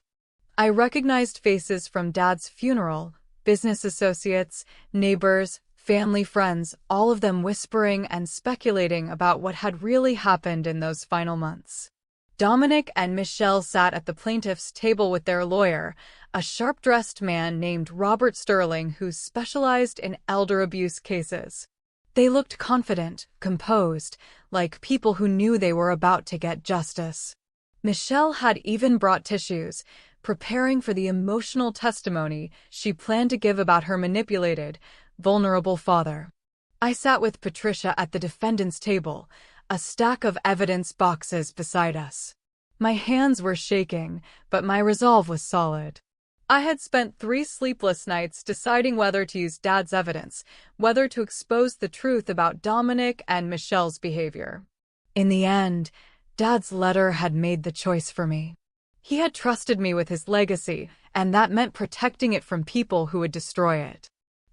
I recognized faces from Dad's funeral, business associates, neighbors, family friends, all of them whispering and speculating about what had really happened in those final months. Dominic and Michelle sat at the plaintiff's table with their lawyer, a sharp-dressed man named Robert Sterling who specialized in elder abuse cases. They looked confident, composed, like people who knew they were about to get justice. Michelle had even brought tissues, preparing for the emotional testimony she planned to give about her manipulated, vulnerable father. I sat with Patricia at the defendant's table, a stack of evidence boxes beside us. My hands were shaking, but my resolve was solid. I had spent 3 sleepless nights deciding whether to use Dad's evidence, whether to expose the truth about Dominic and Michelle's behavior. In the end, Dad's letter had made the choice for me. He had trusted me with his legacy, and that meant protecting it from people who would destroy it.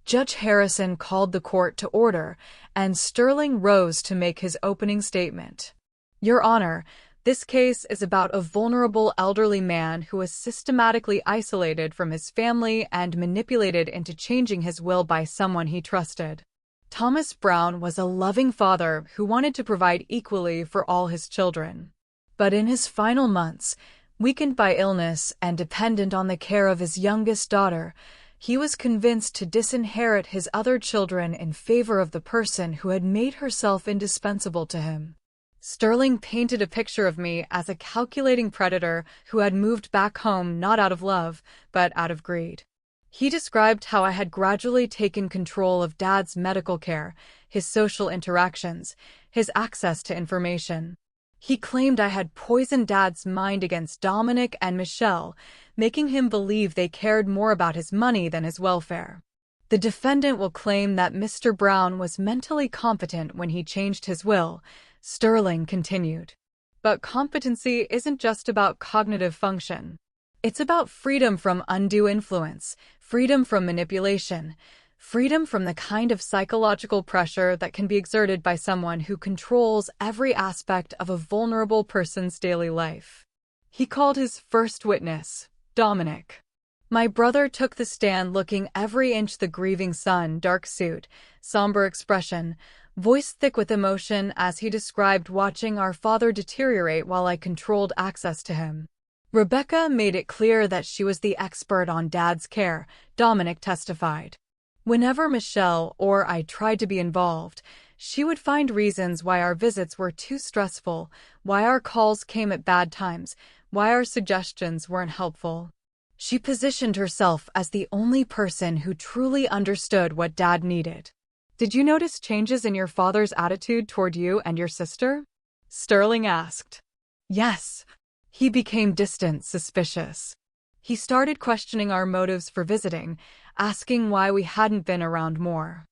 Judge Harrison called the court to order, and Sterling rose to make his opening statement. Your Honor, this case is about a vulnerable elderly man who was systematically isolated from his family and manipulated into changing his will by someone he trusted. Thomas Brown was a loving father who wanted to provide equally for all his children. But in his final months, weakened by illness and dependent on the care of his youngest daughter, He was convinced to disinherit his other children in favor of the person who had made herself indispensable to him. Sterling painted a picture of me as a calculating predator who had moved back home not out of love, but out of greed. He described how I had gradually taken control of Dad's medical care, his social interactions, his access to information. He claimed I had poisoned Dad's mind against Dominic and Michelle, making him believe they cared more about his money than his welfare. The defendant will claim that Mr. Brown was mentally competent when he changed his will, Sterling continued. But competency isn't just about cognitive function. It's about freedom from undue influence, freedom from manipulation, freedom from the kind of psychological pressure that can be exerted by someone who controls every aspect of a vulnerable person's daily life. He called his first witness, Dominic. My brother took the stand looking every inch the grieving son, dark suit, somber expression, voice thick with emotion as he described watching our father deteriorate while I controlled access to him. Rebecca made it clear that she was the expert on Dad's care, Dominic testified. Whenever Michelle or I tried to be involved, she would find reasons why our visits were too stressful, why our calls came at bad times, why our suggestions weren't helpful. She positioned herself as the only person who truly understood what Dad needed. Did you notice changes in your father's attitude toward you and your sister? Sterling asked. Yes. He became distant, suspicious. He started questioning our motives for visiting, asking why we hadn't been around more.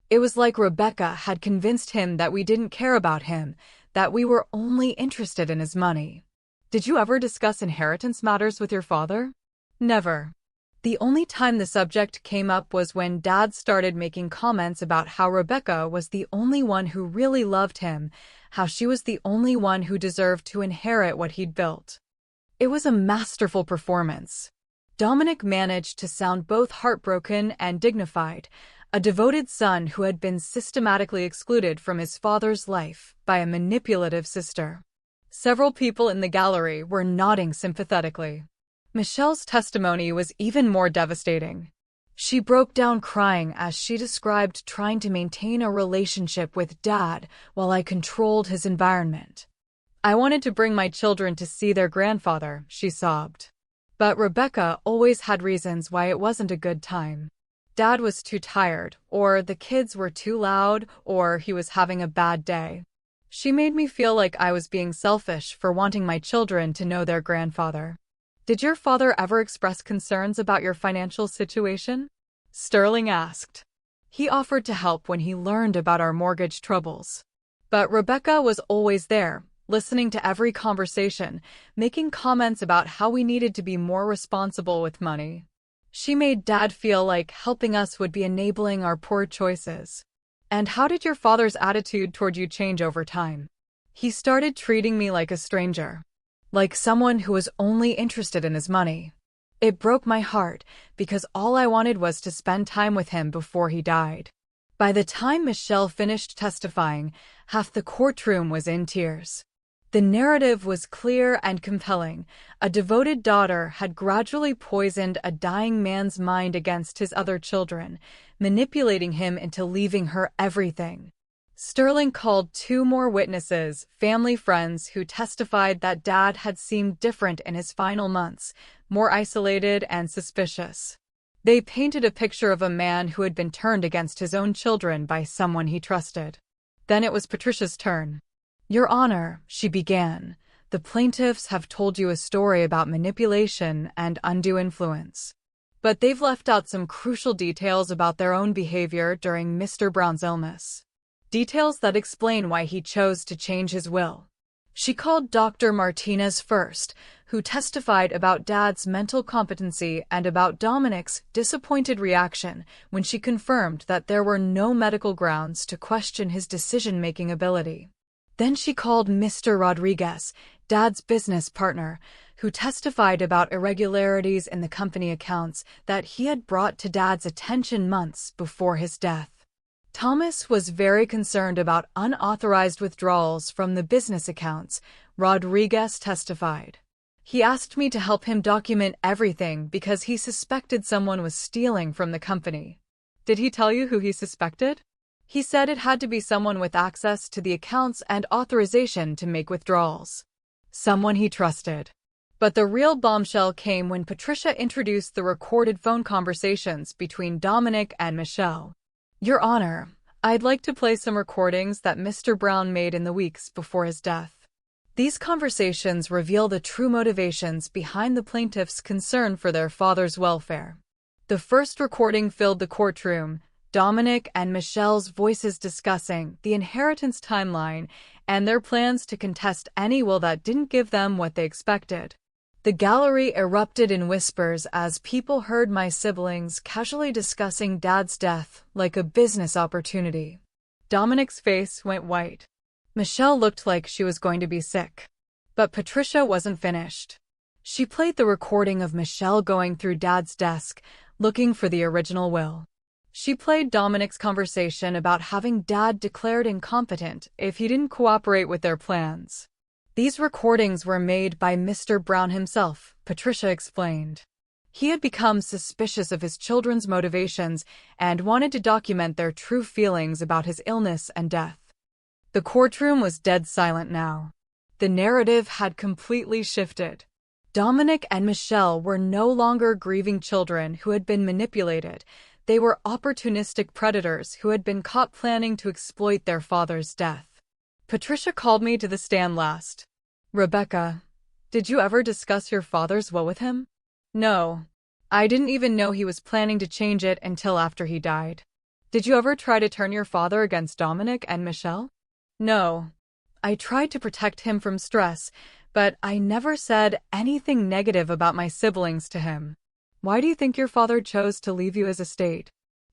It was like Rebecca had convinced him that we didn't care about him, that we were only interested in his money. Did you ever discuss inheritance matters with your father? Never. The only time the subject came up was when Dad started making comments about how Rebecca was the only one who really loved him, how she was the only one who deserved to inherit what he'd built. It was a masterful performance. Dominic managed to sound both heartbroken and dignified, a devoted son who had been systematically excluded from his father's life by a manipulative sister. Several people in the gallery were nodding sympathetically. Michelle's testimony was even more devastating. She broke down crying as she described trying to maintain a relationship with Dad while I controlled his environment. I wanted to bring my children to see their grandfather, she sobbed. But Rebecca always had reasons why it wasn't a good time. Dad was too tired, or the kids were too loud, or he was having a bad day. She made me feel like I was being selfish for wanting my children to know their grandfather. Did your father ever express concerns about your financial situation? Sterling asked. He offered to help when he learned about our mortgage troubles. But Rebecca was always there, listening to every conversation, making comments about how we needed to be more responsible with money. She made Dad feel like helping us would be enabling our poor choices. And how did your father's attitude toward you change over time? He started treating me like a stranger. Like someone who was only interested in his money. It broke my heart, because all I wanted was to spend time with him before he died. By the time Michelle finished testifying, half the courtroom was in tears. The narrative was clear and compelling. A devoted daughter had gradually poisoned a dying man's mind against his other children, manipulating him into leaving her everything. Sterling called 2 more witnesses, family friends who testified that Dad had seemed different in his final months, more isolated and suspicious. They painted a picture of a man who had been turned against his own children by someone he trusted. Then it was Patricia's turn. Your Honor, she began, the plaintiffs have told you a story about manipulation and undue influence. But they've left out some crucial details about their own behavior during Mr. Brown's illness. Details that explain why he chose to change his will. She called Dr. Martinez first, who testified about Dad's mental competency and about Dominic's disappointed reaction when she confirmed that there were no medical grounds to question his decision-making ability. Then she called Mr. Rodriguez, Dad's business partner, who testified about irregularities in the company accounts that he had brought to Dad's attention months before his death. Thomas was very concerned about unauthorized withdrawals from the business accounts, Rodriguez testified. He asked me to help him document everything because he suspected someone was stealing from the company. Did he tell you who he suspected? He said it had to be someone with access to the accounts and authorization to make withdrawals. Someone he trusted. But the real bombshell came when Patricia introduced the recorded phone conversations between Dominic and Michelle. Your Honor, I'd like to play some recordings that Mr. Brown made in the weeks before his death. These conversations reveal the true motivations behind the plaintiff's concern for their father's welfare. The first recording filled the courtroom, Dominic and Michelle's voices discussing the inheritance timeline and their plans to contest any will that didn't give them what they expected. The gallery erupted in whispers as people heard my siblings casually discussing Dad's death like a business opportunity. Dominic's face went white. Michelle looked like she was going to be sick. But Patricia wasn't finished. She played the recording of Michelle going through Dad's desk, looking for the original will. She played Dominic's conversation about having Dad declared incompetent if he didn't cooperate with their plans. These recordings were made by Mr. Brown himself, Patricia explained. He had become suspicious of his children's motivations and wanted to document their true feelings about his illness and death. The courtroom was dead silent now. The narrative had completely shifted. Dominic and Michelle were no longer grieving children who had been manipulated. They were opportunistic predators who had been caught planning to exploit their father's death. Patricia called me to the stand last. Rebecca, did you ever discuss your father's will with him? No. I didn't even know he was planning to change it until after he died. Did you ever try to turn your father against Dominic and Michelle? No. I tried to protect him from stress, but I never said anything negative about my siblings to him. Why do you think your father chose to leave you his estate?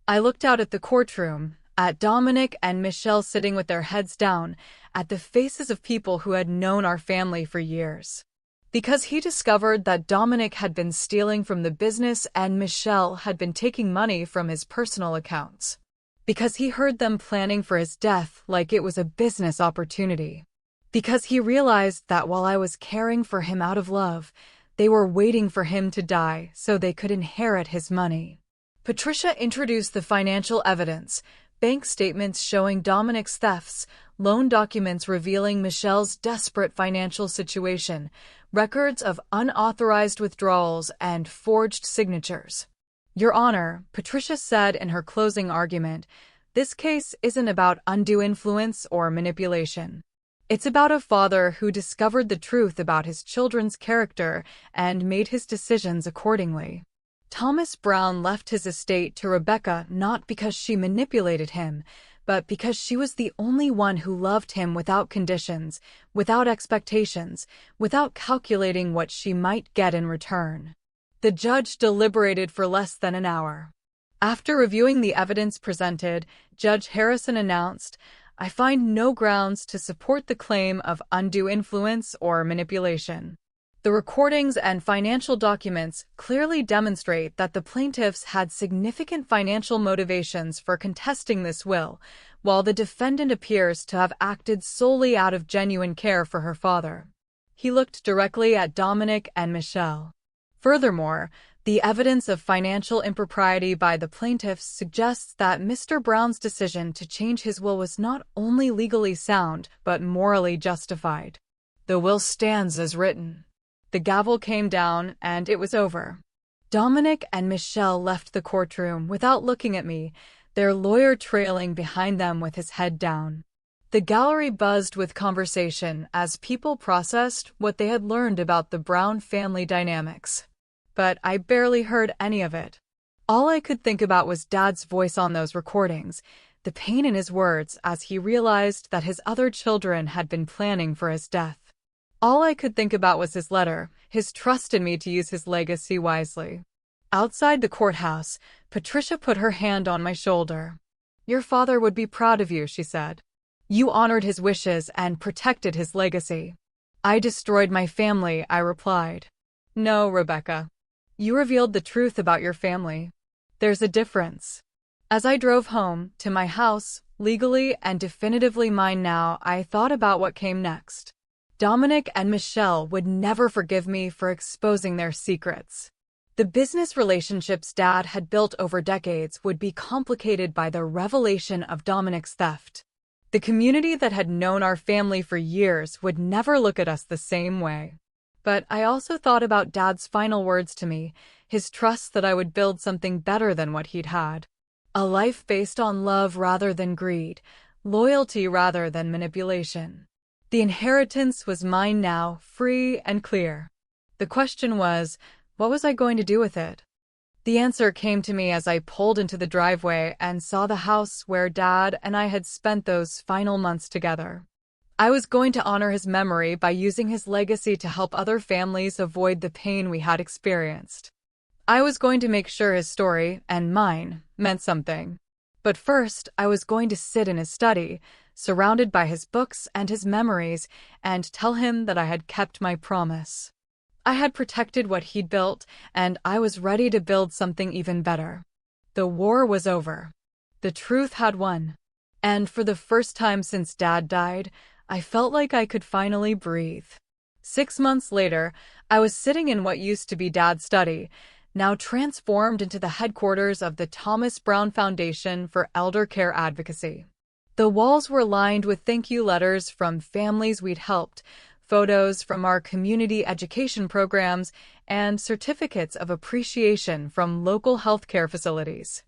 I looked out at the courtroom, at Dominic and Michelle sitting with their heads down, at the faces of people who had known our family for years. Because he discovered that Dominic had been stealing from the business and Michelle had been taking money from his personal accounts. Because he heard them planning for his death like it was a business opportunity. Because he realized that while I was caring for him out of love, they were waiting for him to die so they could inherit his money. Patricia introduced the financial evidence, bank statements showing Dominic's thefts, loan documents revealing Michelle's desperate financial situation, records of unauthorized withdrawals, and forged signatures. Your Honor, Patricia said in her closing argument, this case isn't about undue influence or manipulation. It's about a father who discovered the truth about his children's character and made his decisions accordingly. Thomas Brown left his estate to Rebecca not because she manipulated him, but because she was the only one who loved him without conditions, without expectations, without calculating what she might get in return. The judge deliberated for less than an hour. After reviewing the evidence presented, Judge Harrison announced, I find no grounds to support the claim of undue influence or manipulation. The recordings and financial documents clearly demonstrate that the plaintiffs had significant financial motivations for contesting this will, while the defendant appears to have acted solely out of genuine care for her father. He looked directly at Dominic and Michelle. Furthermore, the evidence of financial impropriety by the plaintiffs suggests that Mr. Brown's decision to change his will was not only legally sound, but morally justified. The will stands as written. The gavel came down, and it was over. Dominic and Michelle left the courtroom without looking at me, their lawyer trailing behind them with his head down. The gallery buzzed with conversation as people processed what they had learned about the Brown family dynamics. But I barely heard any of it. All I could think about was Dad's voice on those recordings, the pain in his words as he realized that his other children had been planning for his death. All I could think about was his letter, his trust in me to use his legacy wisely. Outside the courthouse, Patricia put her hand on my shoulder. Your father would be proud of you, she said. You honored his wishes and protected his legacy. I destroyed my family, I replied. No, Rebecca. You revealed the truth about your family. There's a difference. As I drove home, to my house, legally and definitively mine now, I thought about what came next. Dominic and Michelle would never forgive me for exposing their secrets. The business relationships Dad had built over decades would be complicated by the revelation of Dominic's theft. The community that had known our family for years would never look at us the same way. But I also thought about Dad's final words to me, his trust that I would build something better than what he'd had. A life based on love rather than greed, loyalty rather than manipulation. The inheritance was mine now, free and clear. The question was, what was I going to do with it? The answer came to me as I pulled into the driveway and saw the house where Dad and I had spent those final months together. I was going to honor his memory by using his legacy to help other families avoid the pain we had experienced. I was going to make sure his story, and mine, meant something. But first, I was going to sit in his study, surrounded by his books and his memories, and tell him that I had kept my promise. I had protected what he'd built, and I was ready to build something even better. The war was over. The truth had won. And for the first time since Dad died, I felt like I could finally breathe. 6 months later, I was sitting in what used to be Dad's study, now transformed into the headquarters of the Thomas Brown Foundation for Elder Care Advocacy. The walls were lined with thank you letters from families we'd helped, photos from our community education programs, and certificates of appreciation from local healthcare facilities.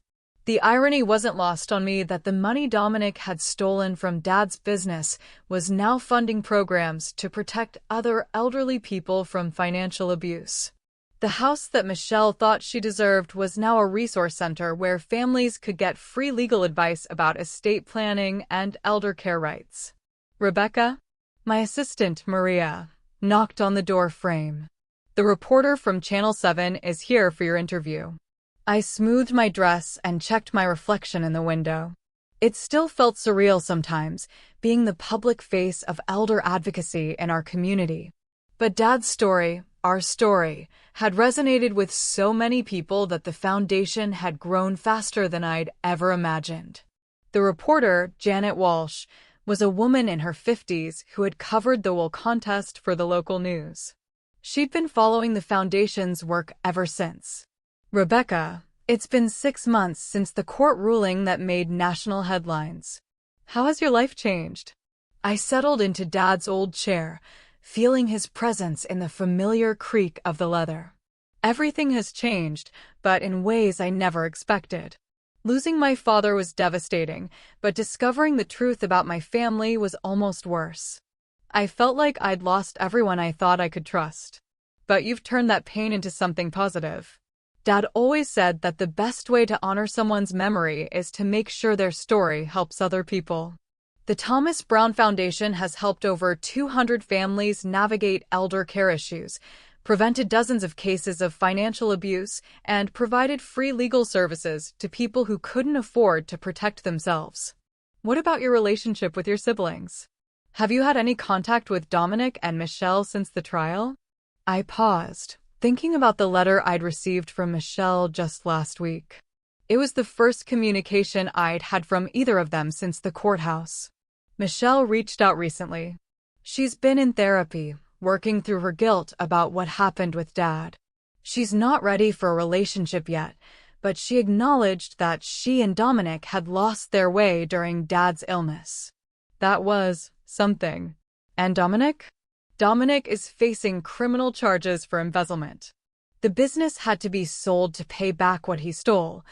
The irony wasn't lost on me that the money Dominic had stolen from Dad's business was now funding programs to protect other elderly people from financial abuse. The house that Michelle thought she deserved was now a resource center where families could get free legal advice about estate planning and elder care rights. Rebecca, my assistant, Maria, knocked on the door frame. The reporter from Channel 7 is here for your interview. I smoothed my dress and checked my reflection in the window. It still felt surreal sometimes, being the public face of elder advocacy in our community. But Dad's story, our story, had resonated with so many people that the foundation had grown faster than I'd ever imagined. The reporter, Janet Walsh, was a woman in her 50s who had covered the wool contest for the local news. She'd been following the foundation's work ever since. Rebecca, it's been 6 months since the court ruling that made national headlines. How has your life changed? I settled into Dad's old chair, feeling his presence in the familiar creak of the leather. Everything has changed, but in ways I never expected. Losing my father was devastating, but discovering the truth about my family was almost worse. I felt like I'd lost everyone I thought I could trust. But you've turned that pain into something positive. Dad always said that the best way to honor someone's memory is to make sure their story helps other people. The Thomas Brown Foundation has helped over 200 families navigate elder care issues, prevented dozens of cases of financial abuse, and provided free legal services to people who couldn't afford to protect themselves. What about your relationship with your siblings? Have you had any contact with Dominic and Michelle since the trial? I paused, thinking about the letter I'd received from Michelle just last week. It was the first communication I'd had from either of them since the courthouse. Michelle reached out recently. She's been in therapy, working through her guilt about what happened with Dad. She's not ready for a relationship yet, but she acknowledged that she and Dominic had lost their way during Dad's illness. That was something. And Dominic? Dominic is facing criminal charges for embezzlement. The business had to be sold to pay back what he stole,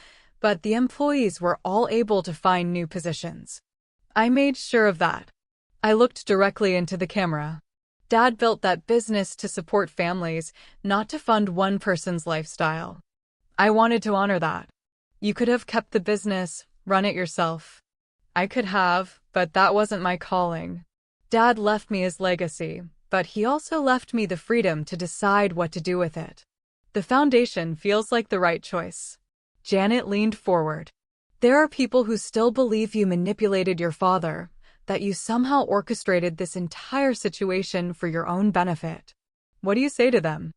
but the employees were all able to find new positions. I made sure of that. I looked directly into the camera. Dad built that business to support families, not to fund one person's lifestyle. I wanted to honor that. You could have kept the business, run it yourself. I could have, but that wasn't my calling. Dad left me his legacy, but he also left me the freedom to decide what to do with it. The foundation feels like the right choice. Janet leaned forward. There are people who still believe you manipulated your father, that you somehow orchestrated this entire situation for your own benefit. What do you say to them?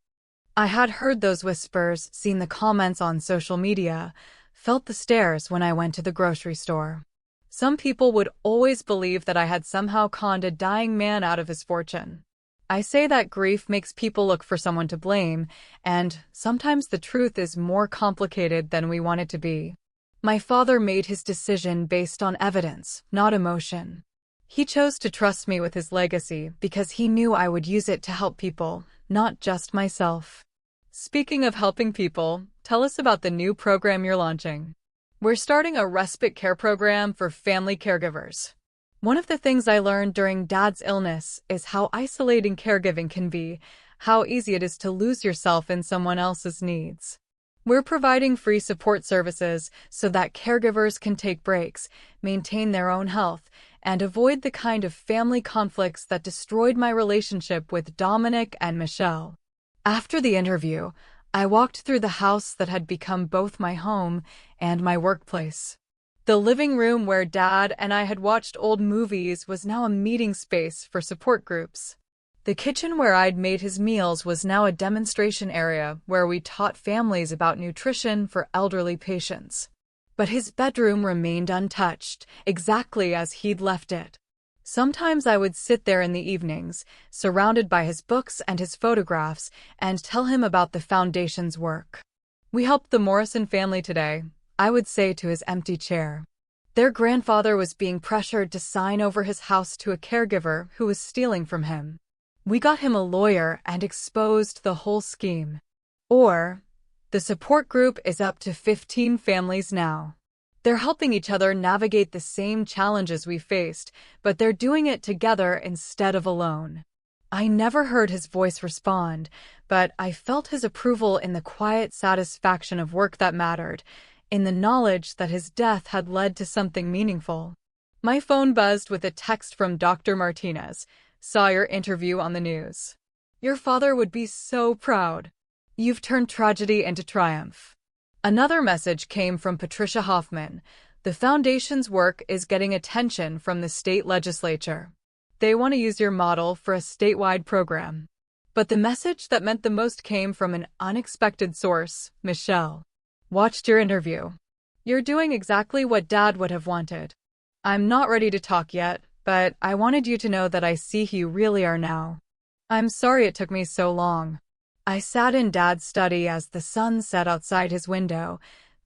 I had heard those whispers, seen the comments on social media, felt the stares when I went to the grocery store. Some people would always believe that I had somehow conned a dying man out of his fortune. I say that grief makes people look for someone to blame, and sometimes the truth is more complicated than we want it to be. My father made his decision based on evidence, not emotion. He chose to trust me with his legacy because he knew I would use it to help people, not just myself. Speaking of helping people, tell us about the new program you're launching. We're starting a respite care program for family caregivers. One of the things I learned during Dad's illness is how isolating caregiving can be, how easy it is to lose yourself in someone else's needs. We're providing free support services so that caregivers can take breaks, maintain their own health, and avoid the kind of family conflicts that destroyed my relationship with Dominic and Michelle. After the interview, I walked through the house that had become both my home and my workplace. The living room where Dad and I had watched old movies was now a meeting space for support groups. The kitchen where I'd made his meals was now a demonstration area where we taught families about nutrition for elderly patients. But his bedroom remained untouched, exactly as he'd left it. Sometimes I would sit there in the evenings, surrounded by his books and his photographs, and tell him about the Foundation's work. "We helped the Morrison family today," I would say to his empty chair. Their grandfather was being pressured to sign over his house to a caregiver who was stealing from him. We got him a lawyer and exposed the whole scheme. Or, the support group is up to 15 families now. They're helping each other navigate the same challenges we faced, but they're doing it together instead of alone. I never heard his voice respond, but I felt his approval in the quiet satisfaction of work that mattered, in the knowledge that his death had led to something meaningful. My phone buzzed with a text from Dr. Martinez. "Saw your interview on the news. Your father would be so proud. You've turned tragedy into triumph." Another message came from Patricia Hoffman. "The Foundation's work is getting attention from the state legislature. They want to use your model for a statewide program." But the message that meant the most came from an unexpected source, Michelle. "Watched your interview. You're doing exactly what Dad would have wanted. I'm not ready to talk yet, but I wanted you to know that I see who you really are now. I'm sorry it took me so long." I sat in Dad's study as the sun set outside his window,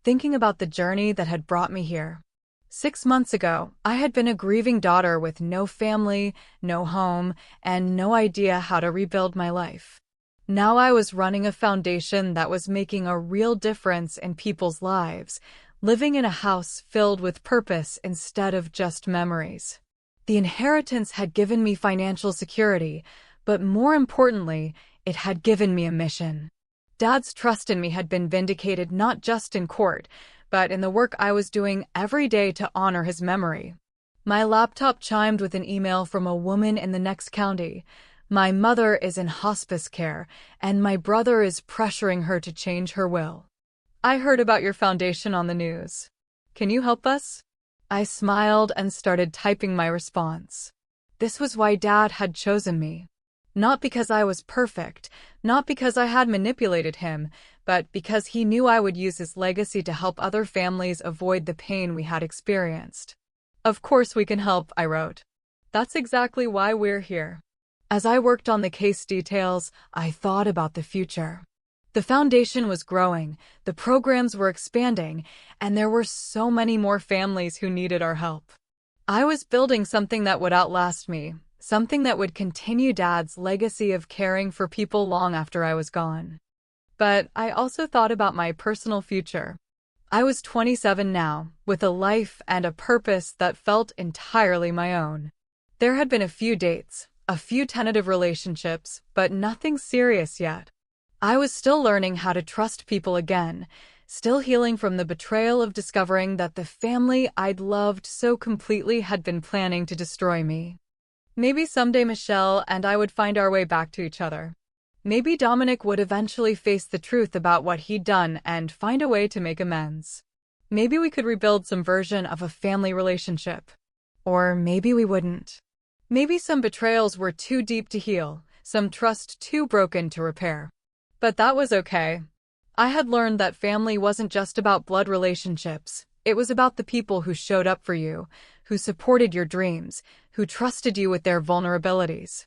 thinking about the journey that had brought me here. 6 months ago, I had been a grieving daughter with no family, no home, and no idea how to rebuild my life. Now I was running a foundation that was making a real difference in people's lives, living in a house filled with purpose instead of just memories. The inheritance had given me financial security, but more importantly, it had given me a mission. Dad's trust in me had been vindicated not just in court, but in the work I was doing every day to honor his memory. My laptop chimed with an email from a woman in the next county. "My mother is in hospice care, and my brother is pressuring her to change her will. I heard about your foundation on the news. Can you help us?" I smiled and started typing my response. This was why Dad had chosen me. Not because I was perfect, not because I had manipulated him, but because he knew I would use his legacy to help other families avoid the pain we had experienced. "Of course we can help," I wrote. "That's exactly why we're here." As I worked on the case details, I thought about the future. The foundation was growing, the programs were expanding, and there were so many more families who needed our help. I was building something that would outlast me, something that would continue Dad's legacy of caring for people long after I was gone. But I also thought about my personal future. I was 27 now, with a life and a purpose that felt entirely my own. There had been a few dates, a few tentative relationships, but nothing serious yet. I was still learning how to trust people again, still healing from the betrayal of discovering that the family I'd loved so completely had been planning to destroy me. Maybe someday Michelle and I would find our way back to each other. Maybe Dominic would eventually face the truth about what he'd done and find a way to make amends. Maybe we could rebuild some version of a family relationship. Or maybe we wouldn't. Maybe some betrayals were too deep to heal, some trust too broken to repair. But that was okay. I had learned that family wasn't just about blood relationships. It was about the people who showed up for you, who supported your dreams, who trusted you with their vulnerabilities.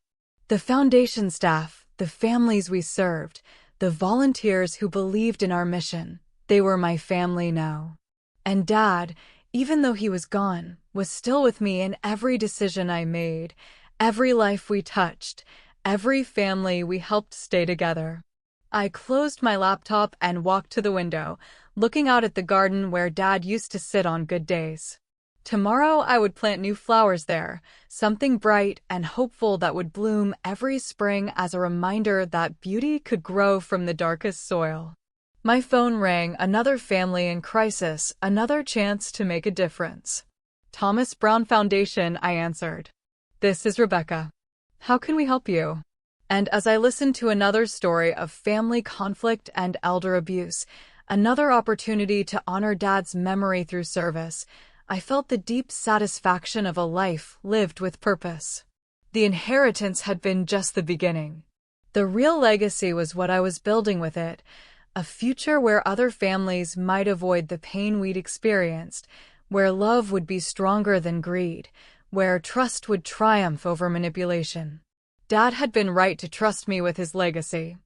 The foundation staff, the families we served, the volunteers who believed in our mission, they were my family now. And Dad, even though he was gone, was still with me in every decision I made, every life we touched, every family we helped stay together. I closed my laptop and walked to the window, looking out at the garden where Dad used to sit on good days. Tomorrow I would plant new flowers there, something bright and hopeful that would bloom every spring as a reminder that beauty could grow from the darkest soil. My phone rang, another family in crisis, another chance to make a difference. Thomas Brown Foundation, I answered. This is Rebecca. How can we help you? And as I listened to another story of family conflict and elder abuse, another opportunity to honor Dad's memory through service, I felt the deep satisfaction of a life lived with purpose. The inheritance had been just the beginning. The real legacy was what I was building with it, a future where other families might avoid the pain we'd experienced, where love would be stronger than greed, where trust would triumph over manipulation. Dad had been right to trust me with his legacy,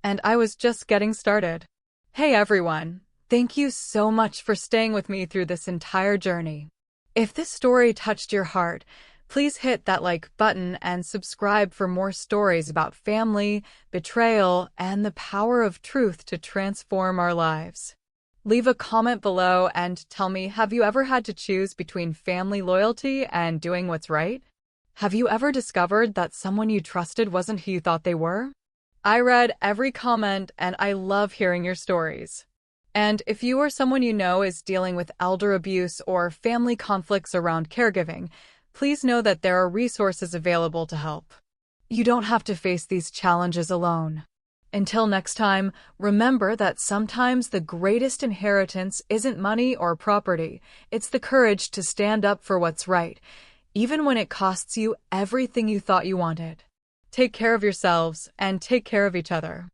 and I was just getting started. Hey everyone, thank you so much for staying with me through this entire journey. If this story touched your heart, please hit that like button and subscribe for more stories about family, betrayal, and the power of truth to transform our lives. Leave a comment below and tell me, have you ever had to choose between family loyalty and doing what's right? Have you ever discovered that someone you trusted wasn't who you thought they were? I read every comment and I love hearing your stories. And if you or someone you know is dealing with elder abuse or family conflicts around caregiving, please know that there are resources available to help. You don't have to face these challenges alone. Until next time, remember that sometimes the greatest inheritance isn't money or property, it's the courage to stand up for what's right, even when it costs you everything you thought you wanted. Take care of yourselves and take care of each other.